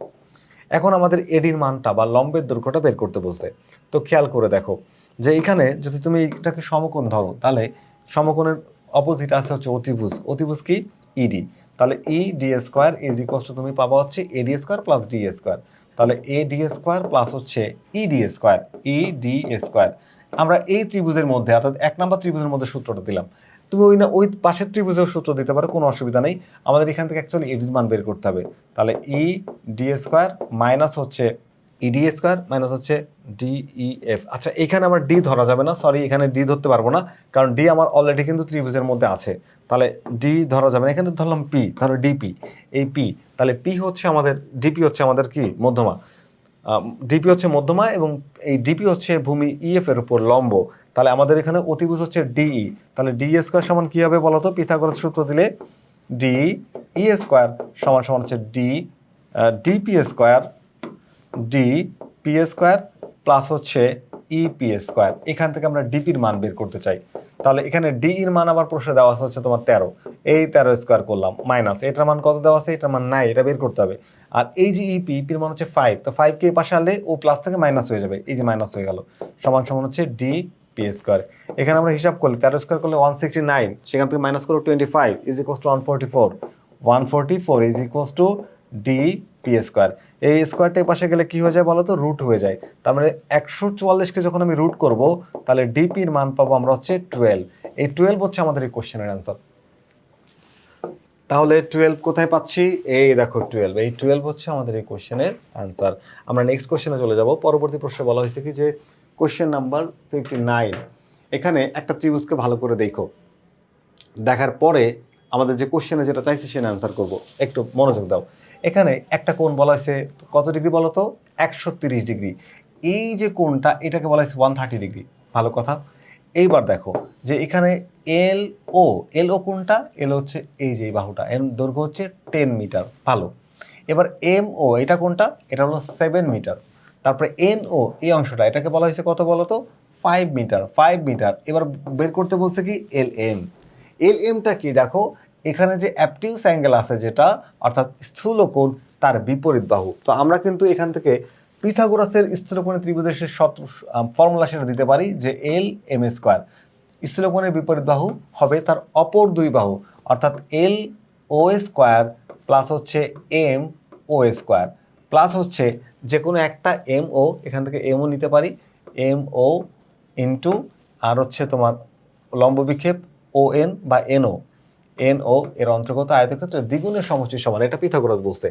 এখন আমাদের এডির মানটা বা লম্বের দৈর্ঘ্যটা বের করতে বলছে। তো খেয়াল করে দেখো যে এখানে যদি তুমি এটাকে সমকোণ ধরো, তাহলে সমকোণের অপোজিট আছে হচ্ছে অতিভুজ, অতিভুজ কি ইডি, তাহলে E D square is equal to তুমি পাবা হচ্ছে A D square plus D square, তাহলে এ ডি স্কোয়ার প্লাস হচ্ছে E D square, E D square. আমরা এই ত্রিভুজের মধ্যে অর্থাৎ 1 নম্বর ত্রিভুজের মধ্যে সূত্রটা দিলাম, তুমি ওই পাশের ত্রিভুজের সূত্র দিতে পারো, কোনো অসুবিধা নেই। আমাদের এখান থেকে অ্যাকচুয়ালি এডির মান বের করতে হবে, তাহলে ই ডি স্কোয়ার মাইনাস হচ্ছে ই ডি স্কোয়ার মাইনাস হচ্ছে ডি ই এফ। আচ্ছা এখানে আমার ডি ধরা যাবে না, সরি এখানে ডি ধরতে পারবো না, কারণ ডি আমার অলরেডি কিন্তু ত্রিভুজের মধ্যে আছে, তাহলে ডি ধরা যাবে না। এখানে ধরলাম পি, তাহলে ডিপি, এই পি, তাহলে পি হচ্ছে আমাদের, ডিপি হচ্ছে আমাদের কি মধ্যমা, ডিপি হচ্ছে মধ্যমা এবং এই ডিপি হচ্ছে ভূমি ইএফ এর উপর লম্ব, তাহলে আমাদের এখানে অতিভুজ হচ্ছে ডিই, তাহলে ডি স্কোয়ার সমান কি হবে বলতো, পিথাগোরাস সূত্র দিলে ডি ই স্কোয়ার সমান সমান হচ্ছে D DP square, D P square plus হচ্ছে ই পি স্কোয়ার। এখান থেকে আমরা ডিপির মান বের করতে চাই, তাহলে এখানে ডি এর মান আবার প্রশ্নে দেওয়া আছে হচ্ছে তোমার 13, এই 13 স্কোয়ার করলাম মাইনাস এটার মান কত দেওয়া আছে, এটার মান নাই, এটা বের করতে হবে। আর এই যে ইপি, ইপির মান হচ্ছে 5, তো 5 কে এই পাশে আনলে ও প্লাস থেকে মাইনাস হয়ে যাবে, এই যে মাইনাস হয়ে গেল, সমান সমান হচ্ছে ডি পি স্কোয়ার। এখানে আমরা হিসাব করলে 13 স্কোয়ার করলে 169, সেখান থেকে মাইনাস করো 25 is equals two 144, 144 is equals two D P square. এই স্কোয়ারটা এই পাশে গেলে কি হয়ে যায় বলো তো, রুট হয়ে যায়, তার মানে 144কে যখন আমি রুট করব তাহলে ডিপির মান পাবো আমরা হচ্ছে 12, এই 12 হচ্ছে আমাদের এই কোশ্চেনের অ্যান্সার। তাহলে 12 কোথায় পাচ্ছি, এই দেখো 12, এই 12 হচ্ছে আমাদের এই কোশ্চেনের অ্যান্সার। আমরা নেক্সট কোশ্চেনে চলে যাব। পরবর্তী প্রশ্নে বলা হয়েছে কি যে কোশ্চেন নাম্বার 59, এখানে একটা ত্রিভুজকে ভালো করে দেখো, দেখার পরে আমাদের যে কোশ্চেনে যেটা চাইছে সেটা অ্যান্সার করব, একটু মনোযোগ দাও। এখানে একটা কোণ বলা হয়েছে কত ডিগ্রি বলো তো, 130 ডিগ্রি, এই যে কোণটা এটাকে বলা হয়েছে 130 ডিগ্রি, ভালো কথা। এইবার দেখো যে এখানে এল ও, এল ও কোনটা, এল হচ্ছে এই যে বাহুটা, এর দৈর্ঘ্য হচ্ছে 10 মিটার, ভালো। এবার এম ও এটা কোনটা, এটা হলো 7 মিটার, তারপরে এন ও এই অংশটা এটাকে বলা হয়েছে কত বলো তো, 5 মিটার, 5 মিটার। এবার বের করতে বলছে কি এল এম, এল এমটা কি দেখো, এখানে যে অ্যাবটিউস অ্যাঙ্গেল আছে যেটা অর্থাৎ স্থূলকোণ তার বিপরীত বাহু। তো আমরা কিন্তু এখান থেকে পিথাগোরাসের স্থূলকোণের ত্রিভুজের সে ফর্মুলা সেটা দিতে পারি যে এল এম স্কোয়ার, স্থূলকোণের বিপরীত বাহু হবে তার অপর দুই বাহু, অর্থাৎ এল ও স্কোয়ার প্লাস হচ্ছে এম ও স্কোয়ার প্লাস হচ্ছে যে কোনো একটা এম ও, এখান থেকে এম ও নিতে পারি, এম ও ইন্টু আর হচ্ছে তোমার লম্ব বিক্ষেপ ও এন বা এনও, এন ও এর অন্তর্গত আয়তক্ষেত্রে দ্বিগুণের সমষ্টির সমান, এটা পিথাগোরাস বলছে।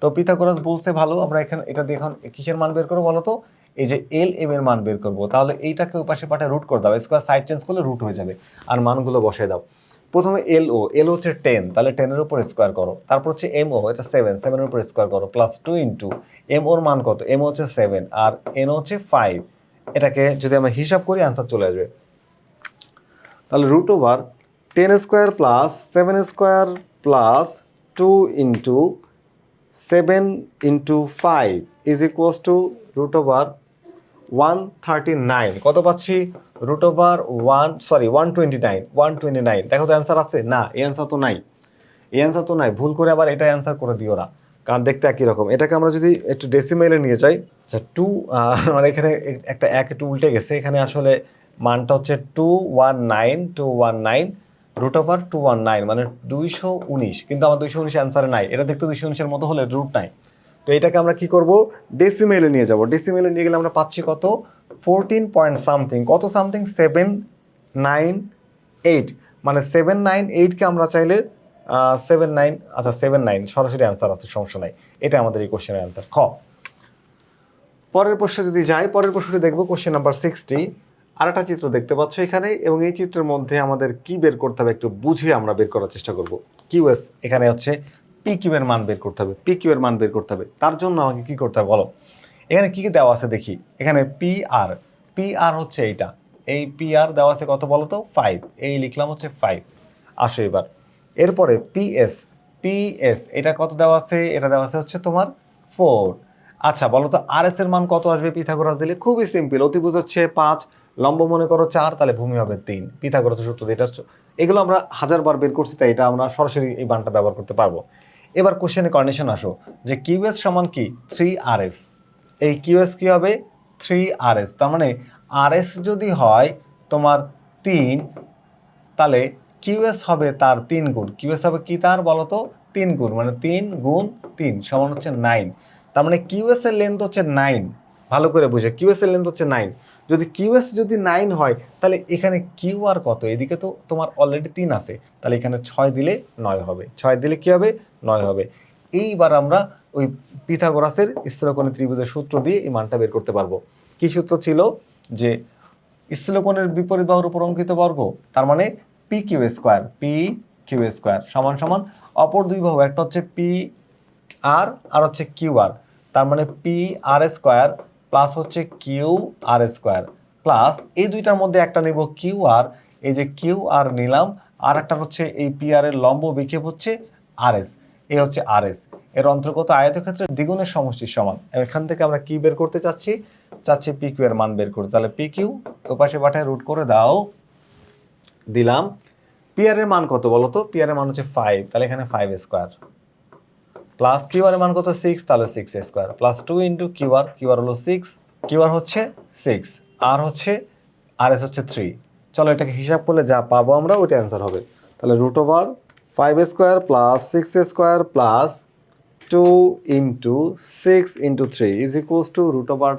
তো পিথাগোরাস বলছে ভালো, আমরা এখানে এটা দিয়ে এখন কিসের মান বের করবো বলো তো, এই যে এল এম এর মান বের করবো, তাহলে এইটাকে ওই পাশে পাঠে রুট করে দাও, স্কোয়ার সাইড চেঞ্জ করলে রুট হয়ে যাবে, আর মানগুলো বসায় দাও। প্রথমে এল ও, এল হচ্ছে 10, তাহলে 10 এর উপর স্কোয়ার করো, তারপর হচ্ছে এম ও, এটা 7, 7 এর উপর স্কোয়ার করো প্লাস 2 ইন্টু এম ওর মান কত, এম হচ্ছে 7 আর এন হচ্ছে 5, এটাকে যদি আমরা হিসাব করি আনসার চলে আসবে। তাহলে root over 10 square plus 7 square plus 2 into 7 into 5 is equals to root over 139, কত পাচ্ছি, রুট ওভার 129, দেখো তো অ্যান্সার আছে না, এই অ্যান্সার তো নাই, এই অ্যান্সার তো নাই, ভুল করে আবার এটা অ্যান্সার করে দিও না, কারণ দেখতে একই রকম। এটাকে আমরা যদি একটু ডেসিমেলে নিয়ে যাই, আচ্ছা 2, মানে এখানে একটা এক একটু উল্টে গেছে, এখানে আসলে মানটা হচ্ছে 219 রুট ওভার 219 মানে 219, কিন্তু আমার 219 অ্যান্সারে নাই, এটা দেখতে 219-এর মতো হলে রুট নাই। তো এটাকে আমরা কি করব, ডেসিমেলে নিয়ে যাব, ডেসিমেলে নিয়ে গেলে আমরা পাচ্ছি কত, 14 পয়েন্ট সামথিং, কত সামথিং 798, মানে 798কে আমরা চাইলে 79, আচ্ছা 79 সরাসরি অ্যান্সার আছে, সমস্যা নাই, এটা আমাদের এই কোশ্চেনের অ্যান্সার। খ পরের প্রশ্নে যদি যাই, পরের প্রশ্নটি দেখবো কোশ্চেন নাম্বার 60, আর একটা চিত্র দেখতে পাচ্ছ এখানে, এবং এই চিত্রের মধ্যে আমাদের কি বের করতে হবে একটু বুঝে আমরা বের করার চেষ্টা করব। কিউএস এখানে হচ্ছে পি কিউ এর মান বের করতে হবে, পি কিউ এর মান বের করতে হবে, তার জন্য আমাকে কি করতে হবে বলো। এখানে কি কি দেওয়া আছে দেখি, এখানে পি আর, পি আর হচ্ছে এইটা, এই পি আর দেওয়া আছে কত বলো তো 5, এই লিখলাম হচ্ছে 5। আসো এবার এরপরে পিএস, পিএস এটা কত দেওয়া আছে, এটা দেওয়া আছে হচ্ছে তোমার 4। আচ্ছা বলো তো আর এস এর মান কত আসবে পিথাগোরাস দিলে, খুবই সিম্পল, অতিভুজ হচ্ছে 5, লম্ব মনে করো 4, তাহলে ভূমি হবে 3, পিথাগোরাসের সূত্র এটা, এগুলো আমরা 1000 বার বের করছি, তাই এটা আমরা সরাসরি এই মানটা ব্যবহার করতে পারবো। এবার কোশ্চেনে কন্ডিশন আসো যে কিউএস সমান কি 3RS, এই কিউএস কি হবে 3RS, তার মানে আরএস যদি হয় তোমার 3, তাহলে কিউএস হবে তার 3 গুণ। কিউএস হবে কি তার বলো তো 3 গুণ, মানে 3 গুণ 3 সমান হচ্ছে 9। তার মানে কিউএস এর লেন্থ হচ্ছে 9। ভালো করে বুঝে, কিউএস এর লেন্থ হচ্ছে 9। যদি কিউএস যদি 9 হয় তাহলে এখানে কিউআর কত? এদিকে তো তোমার অলরেডি 3 আছে, তাহলে এখানে 6 দিলে 9 হবে। 6 দিলে কি হবে? 9 হবে। এইবার আমরা ওই পিথাগোরাসের স্থূলকোণী ত্রিভুজের সূত্র দিয়ে এই মানটা বের করতে পারবো। কি সূত্র ছিল? যে স্থূলকোণের বিপরীত বাহুর উপর অঙ্কিত বর্গ, তার মানে P Q square, P Q square সমান সমান অপর দুই বাহু, একটা হচ্ছে পি আর হচ্ছে কিউ আর, তার মানে পি আর স্কোয়ার প্লাস হচ্ছে কিউ আর স্কোয়ার প্লাস এই দুইটার মধ্যে একটা নিব কিউ আর, এই যে কিউ আর নিলাম, আর একটা হচ্ছে এই পি আর এর লম্ব বিক্ষেপ হচ্ছে আর এস, এই হচ্ছে আর এস। এর অন্তর্গত আয়তক্ষেত্রের দ্বিগুণের সমষ্টির সমান। এখান থেকে আমরা কি বের করতে চাচ্ছি? পি কিউ এর মান বের করতে। তাহলে পি কিউ ওপাশে পাঠায় রুট করে দাও, দিলাম। পি আর এর মান কত বলো তো? পি আর এর মান হচ্ছে 5, তাহলে এখানে 5 স্কোয়ার প্লাস কিউ আর এর মান কত? 6, তাহলে 6 square plus 2 into Q R, Q R হলো 6, কিউ আর হচ্ছে 6, আর হচ্ছে আর এস হচ্ছে 3। চলো এটাকে হিসাব করলে যা পাবো আমরা ওইটা অ্যান্সার হবে। তাহলে root over 5 square plus 6 square plus 2 into 6 into 3 is equals to root over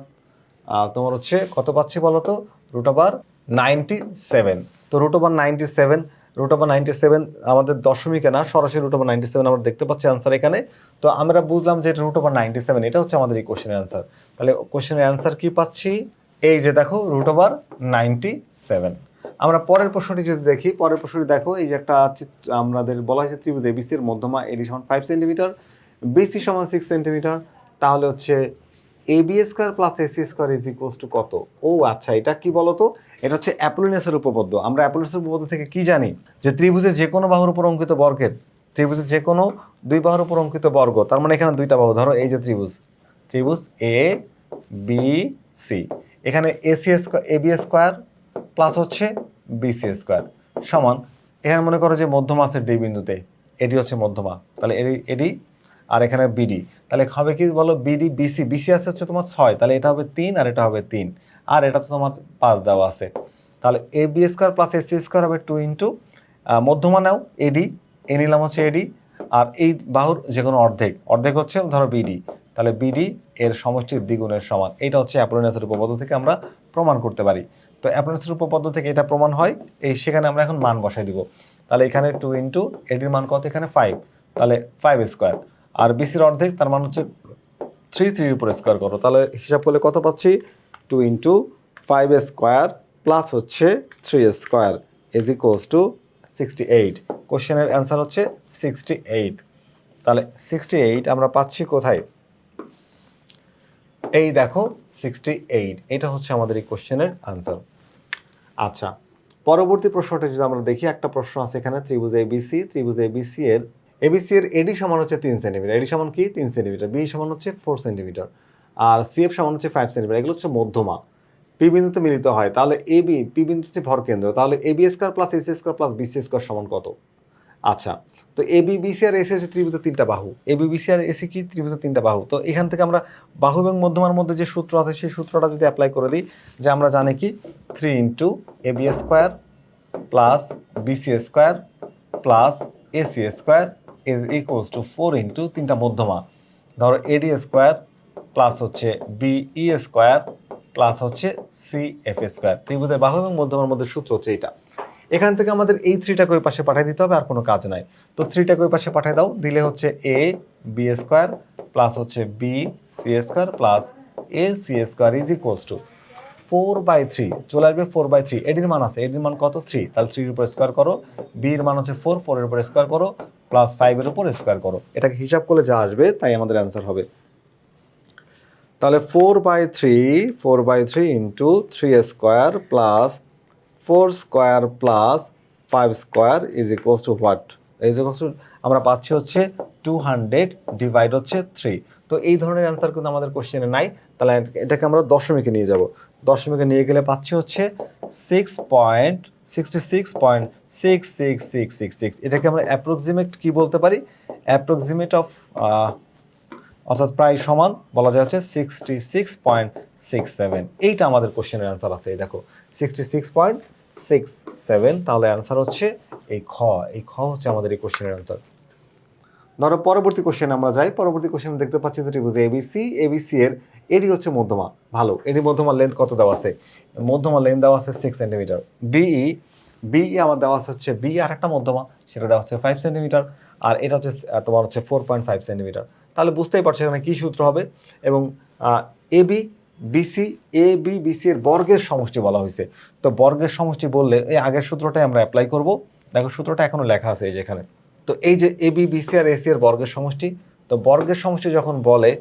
তোমার হচ্ছে কত পাচ্ছি বলো তো? Root over 97। তো রুট ওভার 97, রুট ওভার 97 আমাদের দশমিকে না, সরাসরি রুট ওভার 97 আমরা দেখতে পাচ্ছি আনসার এখানে। তো আমরা বুঝলাম যে রুট ওভার 97, এটা হচ্ছে আমাদের এই কোশ্চেনের অ্যান্সার। তাহলে কোশ্চেনের অ্যান্সার কি পাচ্ছি? এই যে দেখো রুট ওভার 97। আমরা পরের প্রশ্নটি যদি দেখি, পরের প্রশ্নটি দেখো, এই যে একটা আমাদের বলা হয়েছে ত্রিভুজ এবিসি এর মধ্যমা এডি সমান 5 সেন্টিমিটার, বিসি সমান 6 সেন্টিমিটার, তাহলে হচ্ছে AB square plus AC square is equals to কত? ও আচ্ছা, এটা কি বলতো? এটা হচ্ছে অ্যাপোলিনাসের উপপাদ্য। আমরা অ্যাপোলিনাসের উপপাদ্য থেকে কি জানি? যে ত্রিভুজের যে কোনো বাহুর উপর অঙ্কিত বর্গের, ত্রিভুজের যে কোনো দুই বাহুর উপর অঙ্কিত বর্গ, তার মানে এখানে দুইটা বাহু, ধরো এই যে ত্রিভুজ এ বি সি, এখানে AC square AB square plus হচ্ছে বিসি স্কোয়ার সমান, এখানে মনে করো যে মধ্যমা আছে ডি বিন্দুতে, এটি হচ্ছে মধ্যমা, তাহলে এডি আর এখানে বিডি, তাহলে হবে কি বলো? বিডি বিসি, বিসি আছে হচ্ছে তোমার 6, তাহলে এটা হবে 3 আর এটা হবে 3, আর এটা তো তোমার 5 দেওয়া আছে। তাহলে A B square plus AC square হবে 2 ইন্টু মধ্যমা নাও এডি, এ নিলাম হচ্ছে এডি, আর এই বাহুর যে কোনো অর্ধেক হচ্ছে ধরো বিডি, তাহলে বিডি এর সমষ্টির দ্বিগুণের সমান। এটা হচ্ছে অ্যাপোলিনাসের উপপাদ্য থেকে আমরা প্রমাণ করতে পারি। তো অ্যাপোলিনাসের উপপাদ্য থেকে এটা প্রমাণ হয়, এই সেখানে আমরা এখন মান বসাই দিব। তাহলে এখানে 2 ইন্টু এডির মান কত? এখানে 5, তাহলে 5 স্কোয়ার, আর বিসির অর্ধেক তার মান হচ্ছে 3, 3 উপর স্কোয়ার করো, তাহলে হিসাব করলে কত পাচ্ছি? 2 ইন্টু 5 স্কোয়ার প্লাস হচ্ছে 3 স্কোয়ার ইজ ইকুয়ালস টু 68। কোশ্চেনের অ্যান্সার হচ্ছে 68। তাহলে 68 আমরা পাচ্ছি কোথায়? এই দেখো 68, এটা হচ্ছে আমাদের এই কোশ্চেনের আনসার। আচ্ছা, পরবর্তী প্রশ্নটা যদি আমরা দেখি, একটা প্রশ্ন আছে এখানে, ত্রিভুজ এবিসি এর এডি সমান হচ্ছে 3 সেন্টিমিটার, এডি সমান কি 3 সেন্টিমিটার, বি সমান হচ্ছে 4 সেন্টিমিটার, আর সিএফ সমান হচ্ছে 5 সেন্টিমিটার, এগুলো হচ্ছে মধ্যমা, পি বিন্দুতে মিলিত হয়, তাহলে পি বিন্দু হচ্ছে ভর কেন্দ্র, তাহলে AB square plus AC square plus BC square সমান কত? আচ্ছা, তো এবি বিসি আর এসি হচ্ছে ত্রিভুজের 3টা বাহু, এবি বিসি আর এসি কি ত্রিভুজের 3টা বাহু। তো এখান থেকে আমরা বাহু এবং মধ্যমার মধ্যে যে সূত্র আছে সেই সূত্রটা যদি অ্যাপ্লাই করে দিই, যে আমরা জানি কি 3 into AB square plus BC square plus AC square is equals to 4 into 3টা মধ্যমা, ধরো এডি স্কোয়ার প্লাস হচ্ছে বিই স্কোয়ার প্লাস হচ্ছে সিএফ স্কোয়ার। ত্রিভুজের বাহু এবং মধ্যমার মধ্যে সূত্র হচ্ছে এটা। এখান থেকে আমাদের এই 3টাকে ওই পাশে পাঠিয়ে দিতে হবে, আর কোনো কাজ নাই। তো 3টাকে ওই পাশে পাঠিয়ে দাও, দিলে হচ্ছে এ বি স্কোয়ার প্লাস হচ্ছে B C square plus A C square is equals to 4/3, চলে আসবে 4/3। এডির মান আছে, এডির মান কত? 3, তাহলে 3 এর উপর স্কোয়ার করো, বি এর মান হচ্ছে 4, 4 এর উপর স্কোয়ার করো প্লাস 5 এর উপর স্কোয়ার করো, এটাকে হিসাব করলে যা আসবে তাই আমাদের অ্যান্সার হবে। তাহলে 4/3 into 3 square plus 4 square plus 5 square is equals two what? Is equals two আমরা পাচ্ছি হচ্ছে 200 ডিভাইড হচ্ছে 3। তো এই ধরনের অ্যান্সার কিন্তু আমাদের কোশ্চেনে নাই, তাহলে এটাকে আমরা দশমিকে নিয়ে যাব। দশমিকে নিয়ে গেলে পাচ্ছি হচ্ছে 6.66.66666। এটাকে আমরা অ্যাপ্রক্সিমেট কি বলতে পারি? অ্যাপ্রক্সিমেট অফ অর্থাৎ প্রায় সমান বলা যায় হচ্ছে 66.67। এইটা আমাদের কোশ্চেনের অ্যান্সার আছে, এই দেখো 66.67। তাহলে অ্যান্সার হচ্ছে এই খ হচ্ছে আমাদের এই কোশ্চেনের অ্যান্সার। ধরো পরবর্তী কোশ্চেন আমরা যাই। পরবর্তী কোশ্চেন দেখতে পাচ্ছি যে ত্রিভুজ এবিসি এর এডি হচ্ছে মধ্যমা। ভালো, এডি মধ্যমার লেন্থ কত দেওয়া আছে? মধ্যমার লেন্থ দেওয়া আছে 6 সেন্টিমিটার। বিই আমার দেওয়া আছে হচ্ছে বি আর একটা মধ্যমা, সেটা দেওয়া হচ্ছে 5 সেন্টিমিটার, আর এটা হচ্ছে তোমার হচ্ছে 4.5 সেন্টিমিটার। তাহলে বুঝতেই পারছো এখানে কি সূত্র হবে। এবং এবি বিসি এর বর্গের সমষ্টি বলা হয়েছে। তো বর্গের সমষ্টি বললে এই আগের সূত্রটাই আমরা অ্যাপ্লাই করব। দেখো সূত্রটা এখনো লেখা আছে এই যে এখানে। তো এই যে এবি বিসি আর এসি এর বর্গের সমষ্টি, তো বর্গের সমষ্টি যখন বলে,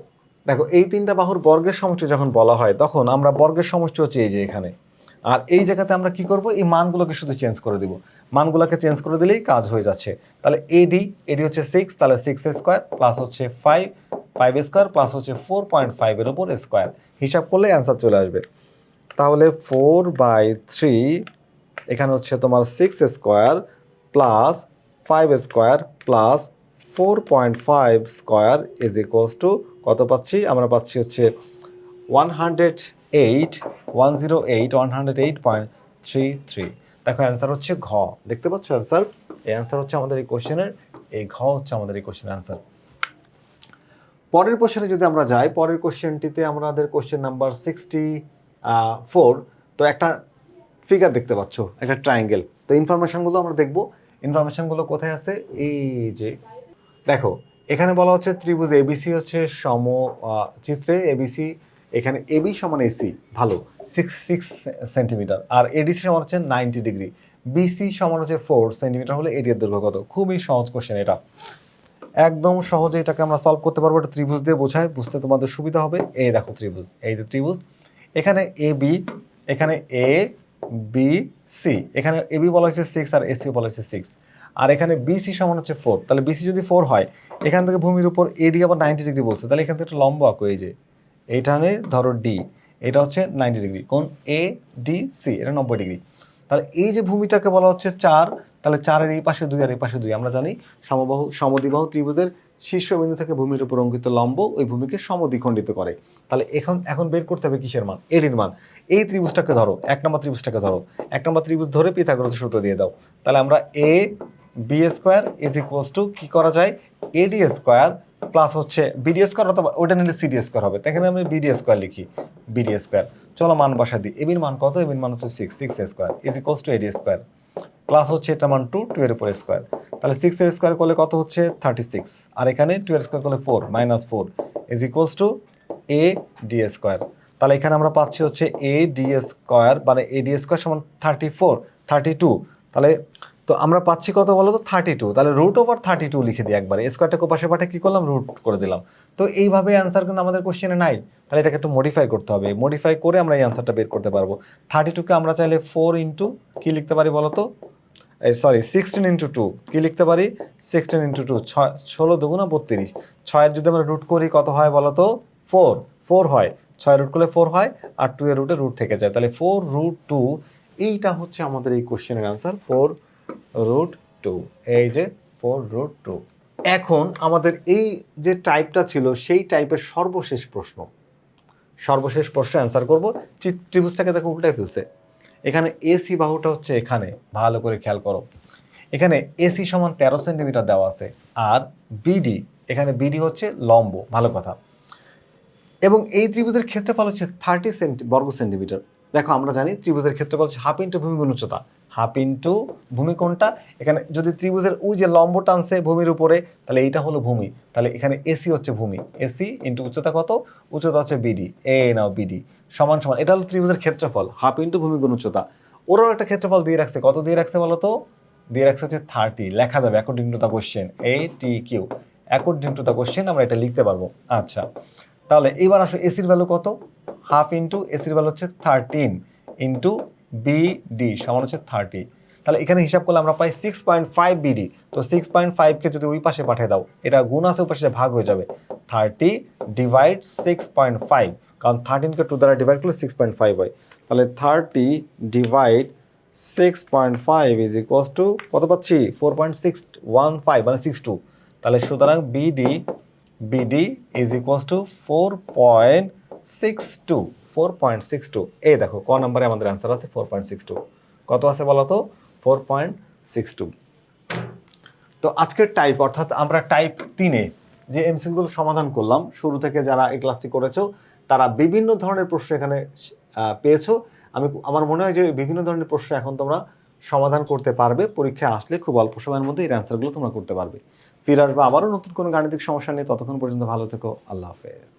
দেখো এই তিনটা বাহুর বর্গের সমষ্টি যখন বলা হয় তখন আমরা বর্গের সমষ্টি হচ্ছে এই যে এখানে। আর এই জায়গাতে আমরা কি করব, এই মানগুলোকে শুধু চেঞ্জ করে দিব। মানগুলোকে চেঞ্জ করে দিলেই কাজ হয়ে যাচ্ছে। তাহলে এডি হচ্ছে 6, তাহলে 6 স্কোয়ার প্লাস হচ্ছে 5 স্কোয়ার প্লাস হচ্ছে 4.5 এর উপর স্কোয়ার, হিসাব করলে অ্যান্সার চলে আসবে। তাহলে 4/3 এখানে হচ্ছে তোমার 6 square plus 5 square plus 4.5 square is equals to কত পাচ্ছি? আমরা পাচ্ছি হচ্ছে 108.33। দেখো অ্যান্সার হচ্ছে ঘ। দেখতে পাচ্ছ অ্যান্সার? এই অ্যান্সার হচ্ছে আমাদের এই কোশ্চেনের, এই ঘ হচ্ছে আমাদের এই কোশ্চেনের অ্যান্সার। পরের কোশ্চেনে যদি আমরা যাই, পরের কোশ্চেনটিতে আমাদের কোশ্চেন নাম্বার 64। তো একটা ফিগার দেখতে পাচ্ছ, একটা ট্রায়াঙ্গেল। তো ইনফরমেশনগুলো আমরা দেখব। ইনফরমেশনগুলো কোথায় আছে? এই যে দেখো এখানে বলা হচ্ছে ত্রিভুজ এবিসি হচ্ছে চিত্রে এবিসি, এখানে এবি সমান এসি, ভালো 6 সেন্টিমিটার, আর এডিসি সমান হচ্ছে 90 ডিগ্রি, বিসি সমান হচ্ছে 4 সেন্টিমিটার হলে এরিয়ার দৈর্ঘ্য কত? খুবই সহজ কোশ্চেন এটা, একদম সহজে এটাকে আমরা সলভ করতে পারবো। এটা ত্রিভুজ দিয়ে বোঝায়, বুঝতে তোমাদের সুবিধা হবে। এই দেখো ত্রিভুজ, এই যে ত্রিভুজ, এখানে এ বি, এখানে এ বি সি, এখানে এ বি বলা হয়েছে 6 আর এসি বলা হয়েছে 6, আর এখানে বিসি সমান হচ্ছে 4। তাহলে বিসি যদি 4 হয়, এখান থেকে ভূমির উপর এডি আবার 90 ডিগ্রি বলছে, তাহলে এখান থেকে একটা লম্ব আঁকো। এই যে এইখানে ধরো ডি, এটা হচ্ছে 90 ডিগ্রি, কোন এ ডি সি এটা 90 ডিগ্রি। তাহলে এই যে ভূমিটাকে বলা হচ্ছে 4, তাহলে 4-এর এই পাশে 2 আর এই পাশে 2, আমরা জানি সমদ্বিবাহু ত্রিভুজের শীর্ষবিন্দু থেকে ভূমির উপর অঙ্কিত লম্ব ওই ভূমিকে সমদ্বিখণ্ডিত করে। তাহলে এখন বের করতে হবে কিসের মান? এডির মান। এই ত্রিভুজটাকে ধরো, 1 নম্বর ত্রিভুজটাকে ধরো, 1 নম্বর ত্রিভুজ ধরে পিথাগোরাসের সূত্র দিয়ে দাও। তাহলে আমরা A B square is equals to কি করা যায়? এডি স্কোয়ার প্লাস হচ্ছে বিডি স্কোয়ার, অথবা ওইটা নিলে সিডি স্কোয়ার হবে, এখানে আমি বিডি স্কোয়ার লিখি, বিডি স্কোয়ার। চলো মান বসা দিই। এবির মান কত? এবির মান হচ্ছে 6 square is equals to AD square plus হচ্ছে এটা মান 2 এর উপর স্কোয়ার। তাহলে 6 এর স্কোয়ার করলে কত হচ্ছে? 36, আর এখানে 2 এর স্কোয়ার করলে 4 -4 is equals two A D square. তাহলে এখানে আমরা পাচ্ছি হচ্ছে এ ডি স্কোয়ার, মানে এ ডি স্কোয়ার সমান 32। তাহলে তো আমরা পাচ্ছি কত বলো তো? 32। তাহলে √32 লিখে দিই একবারে, স্কোয়ারটাকে পাশে পাঠে কি করলাম? রুট করে দিলাম। তো এইভাবে অ্যান্সার কিন্তু আমাদের কোশ্চেনে নাই, তাহলে এটাকে একটু মডিফাই করতে হবে। মডিফাই করে আমরা এই অ্যান্সারটা বের করতে পারবো। 32কে আমরা চাইলে 4 ইন্টু কি লিখতে পারি বলো তো? 16 ইন্টু 2 কি লিখতে পারি? 16 ইন্টু 2 16 দুগুণা 32। 6 যদি আমরা রুট করি কত হয় বলো তো? 4 হয়। 6 রুট করলে 4 হয়, আর 2 এর রুটে রুট থেকে যায়, তাহলে 4√2। এইটা হচ্ছে আমাদের এই কোশ্চেনের অ্যান্সার, 4√2। এই যে 4√2। এখন আমাদের এই যে টাইপটা ছিল সেই টাইপের সর্বশেষ প্রশ্ন অ্যান্সার করবো। ত্রিভুজটাকে দেখো উল্টায় ফেলছে। এখানে এসি বাহুটা হচ্ছে এখানে, ভালো করে খেয়াল করো। এখানে এসি সমান 13 সেন্টিমিটার দেওয়া আছে, আর বিডি, এখানে বিডি হচ্ছে লম্ব, ভালো কথা। এবং এই ত্রিভুজের ক্ষেত্রফল হচ্ছে 30 বর্গ সেন্টিমিটার। দেখো আমরা জানি ত্রিভুজের ক্ষেত্রফল হচ্ছে হাফ ইন্টু ভূমি গুণ উচ্চতা, হাফ ইন্টু ভূমি কোণটা। এখানে যদি ত্রিভুজের ওই যে লম্ব টানছে ভূমির উপরে, তাহলে এইটা হলো ভূমি, তাহলে এখানে এসি হচ্ছে ভূমি, এসি ইন্টু উচ্চতা কত? উচ্চতা হচ্ছে বিডি, নাও বিডি সমান সমান, এটা হলো ত্রিভুজের ক্ষেত্রফল, হাফ ইন্টু ভূমি গুণ উচ্চতা। ওরাও একটা ক্ষেত্রফল দিয়ে রাখছে, কত দিয়ে রাখছে বলো তো? দিয়ে রাখছে হচ্ছে 30, লেখা যাবে according to the question, ATQ, according to the question আমরা এটা লিখতে পারবো। আচ্ছা, তাহলে এবার আসো এসির ভ্যালু কত? হাফ ইন্টু এসির ভ্যালু হচ্ছে 13 ইন্টু বিডি সমান হচ্ছে 30। তাহলে এখানে হিসাব করলে আমরা পাই 6.5 বিডি। তো 6.5কে যদি ওই পাশে পাঠিয়ে দাও, এটা গুণ আছে ওই পাশে ভাগ হয়ে যাবে, 30 ডিভাইড 6.5, কারণ 13কে 2 দ্বারা ডিভাইড করলে 6.5 হয়। তাহলে 30 ডিভাইড 6.5 ইজ ইকুয়ালস টু কত পাচ্ছি? 4.615, মানে 62। তাহলে সুতরাং বিডি ইজ ইকুয়ালস টু 4.62। এই দেখো ক নম্বরে আমাদের অ্যান্সার আছে 4.62। কত আছে বলো তো? 4.62। তো আজকের টাইপ অর্থাৎ আমরা টাইপ 3-এ যে এমসিকিউগুলো সমাধান করলাম, শুরু থেকে যারা এই ক্লাসটি করেছো তারা বিভিন্ন ধরনের প্রশ্ন এখানে পেয়েছো। আমার মনে হয় যে বিভিন্ন ধরনের প্রশ্ন এখন তোমরা সমাধান করতে পারবে, পরীক্ষায় আসলে খুব অল্প সময়ের মধ্যে এর অ্যান্সারগুলো তোমরা করতে পারবে। ফিরে আসবে আবারও নতুন কোনো গাণিতিক সমস্যা নিয়ে, ততক্ষণ পর্যন্ত ভালো থেকো, আল্লাহ হাফেজ।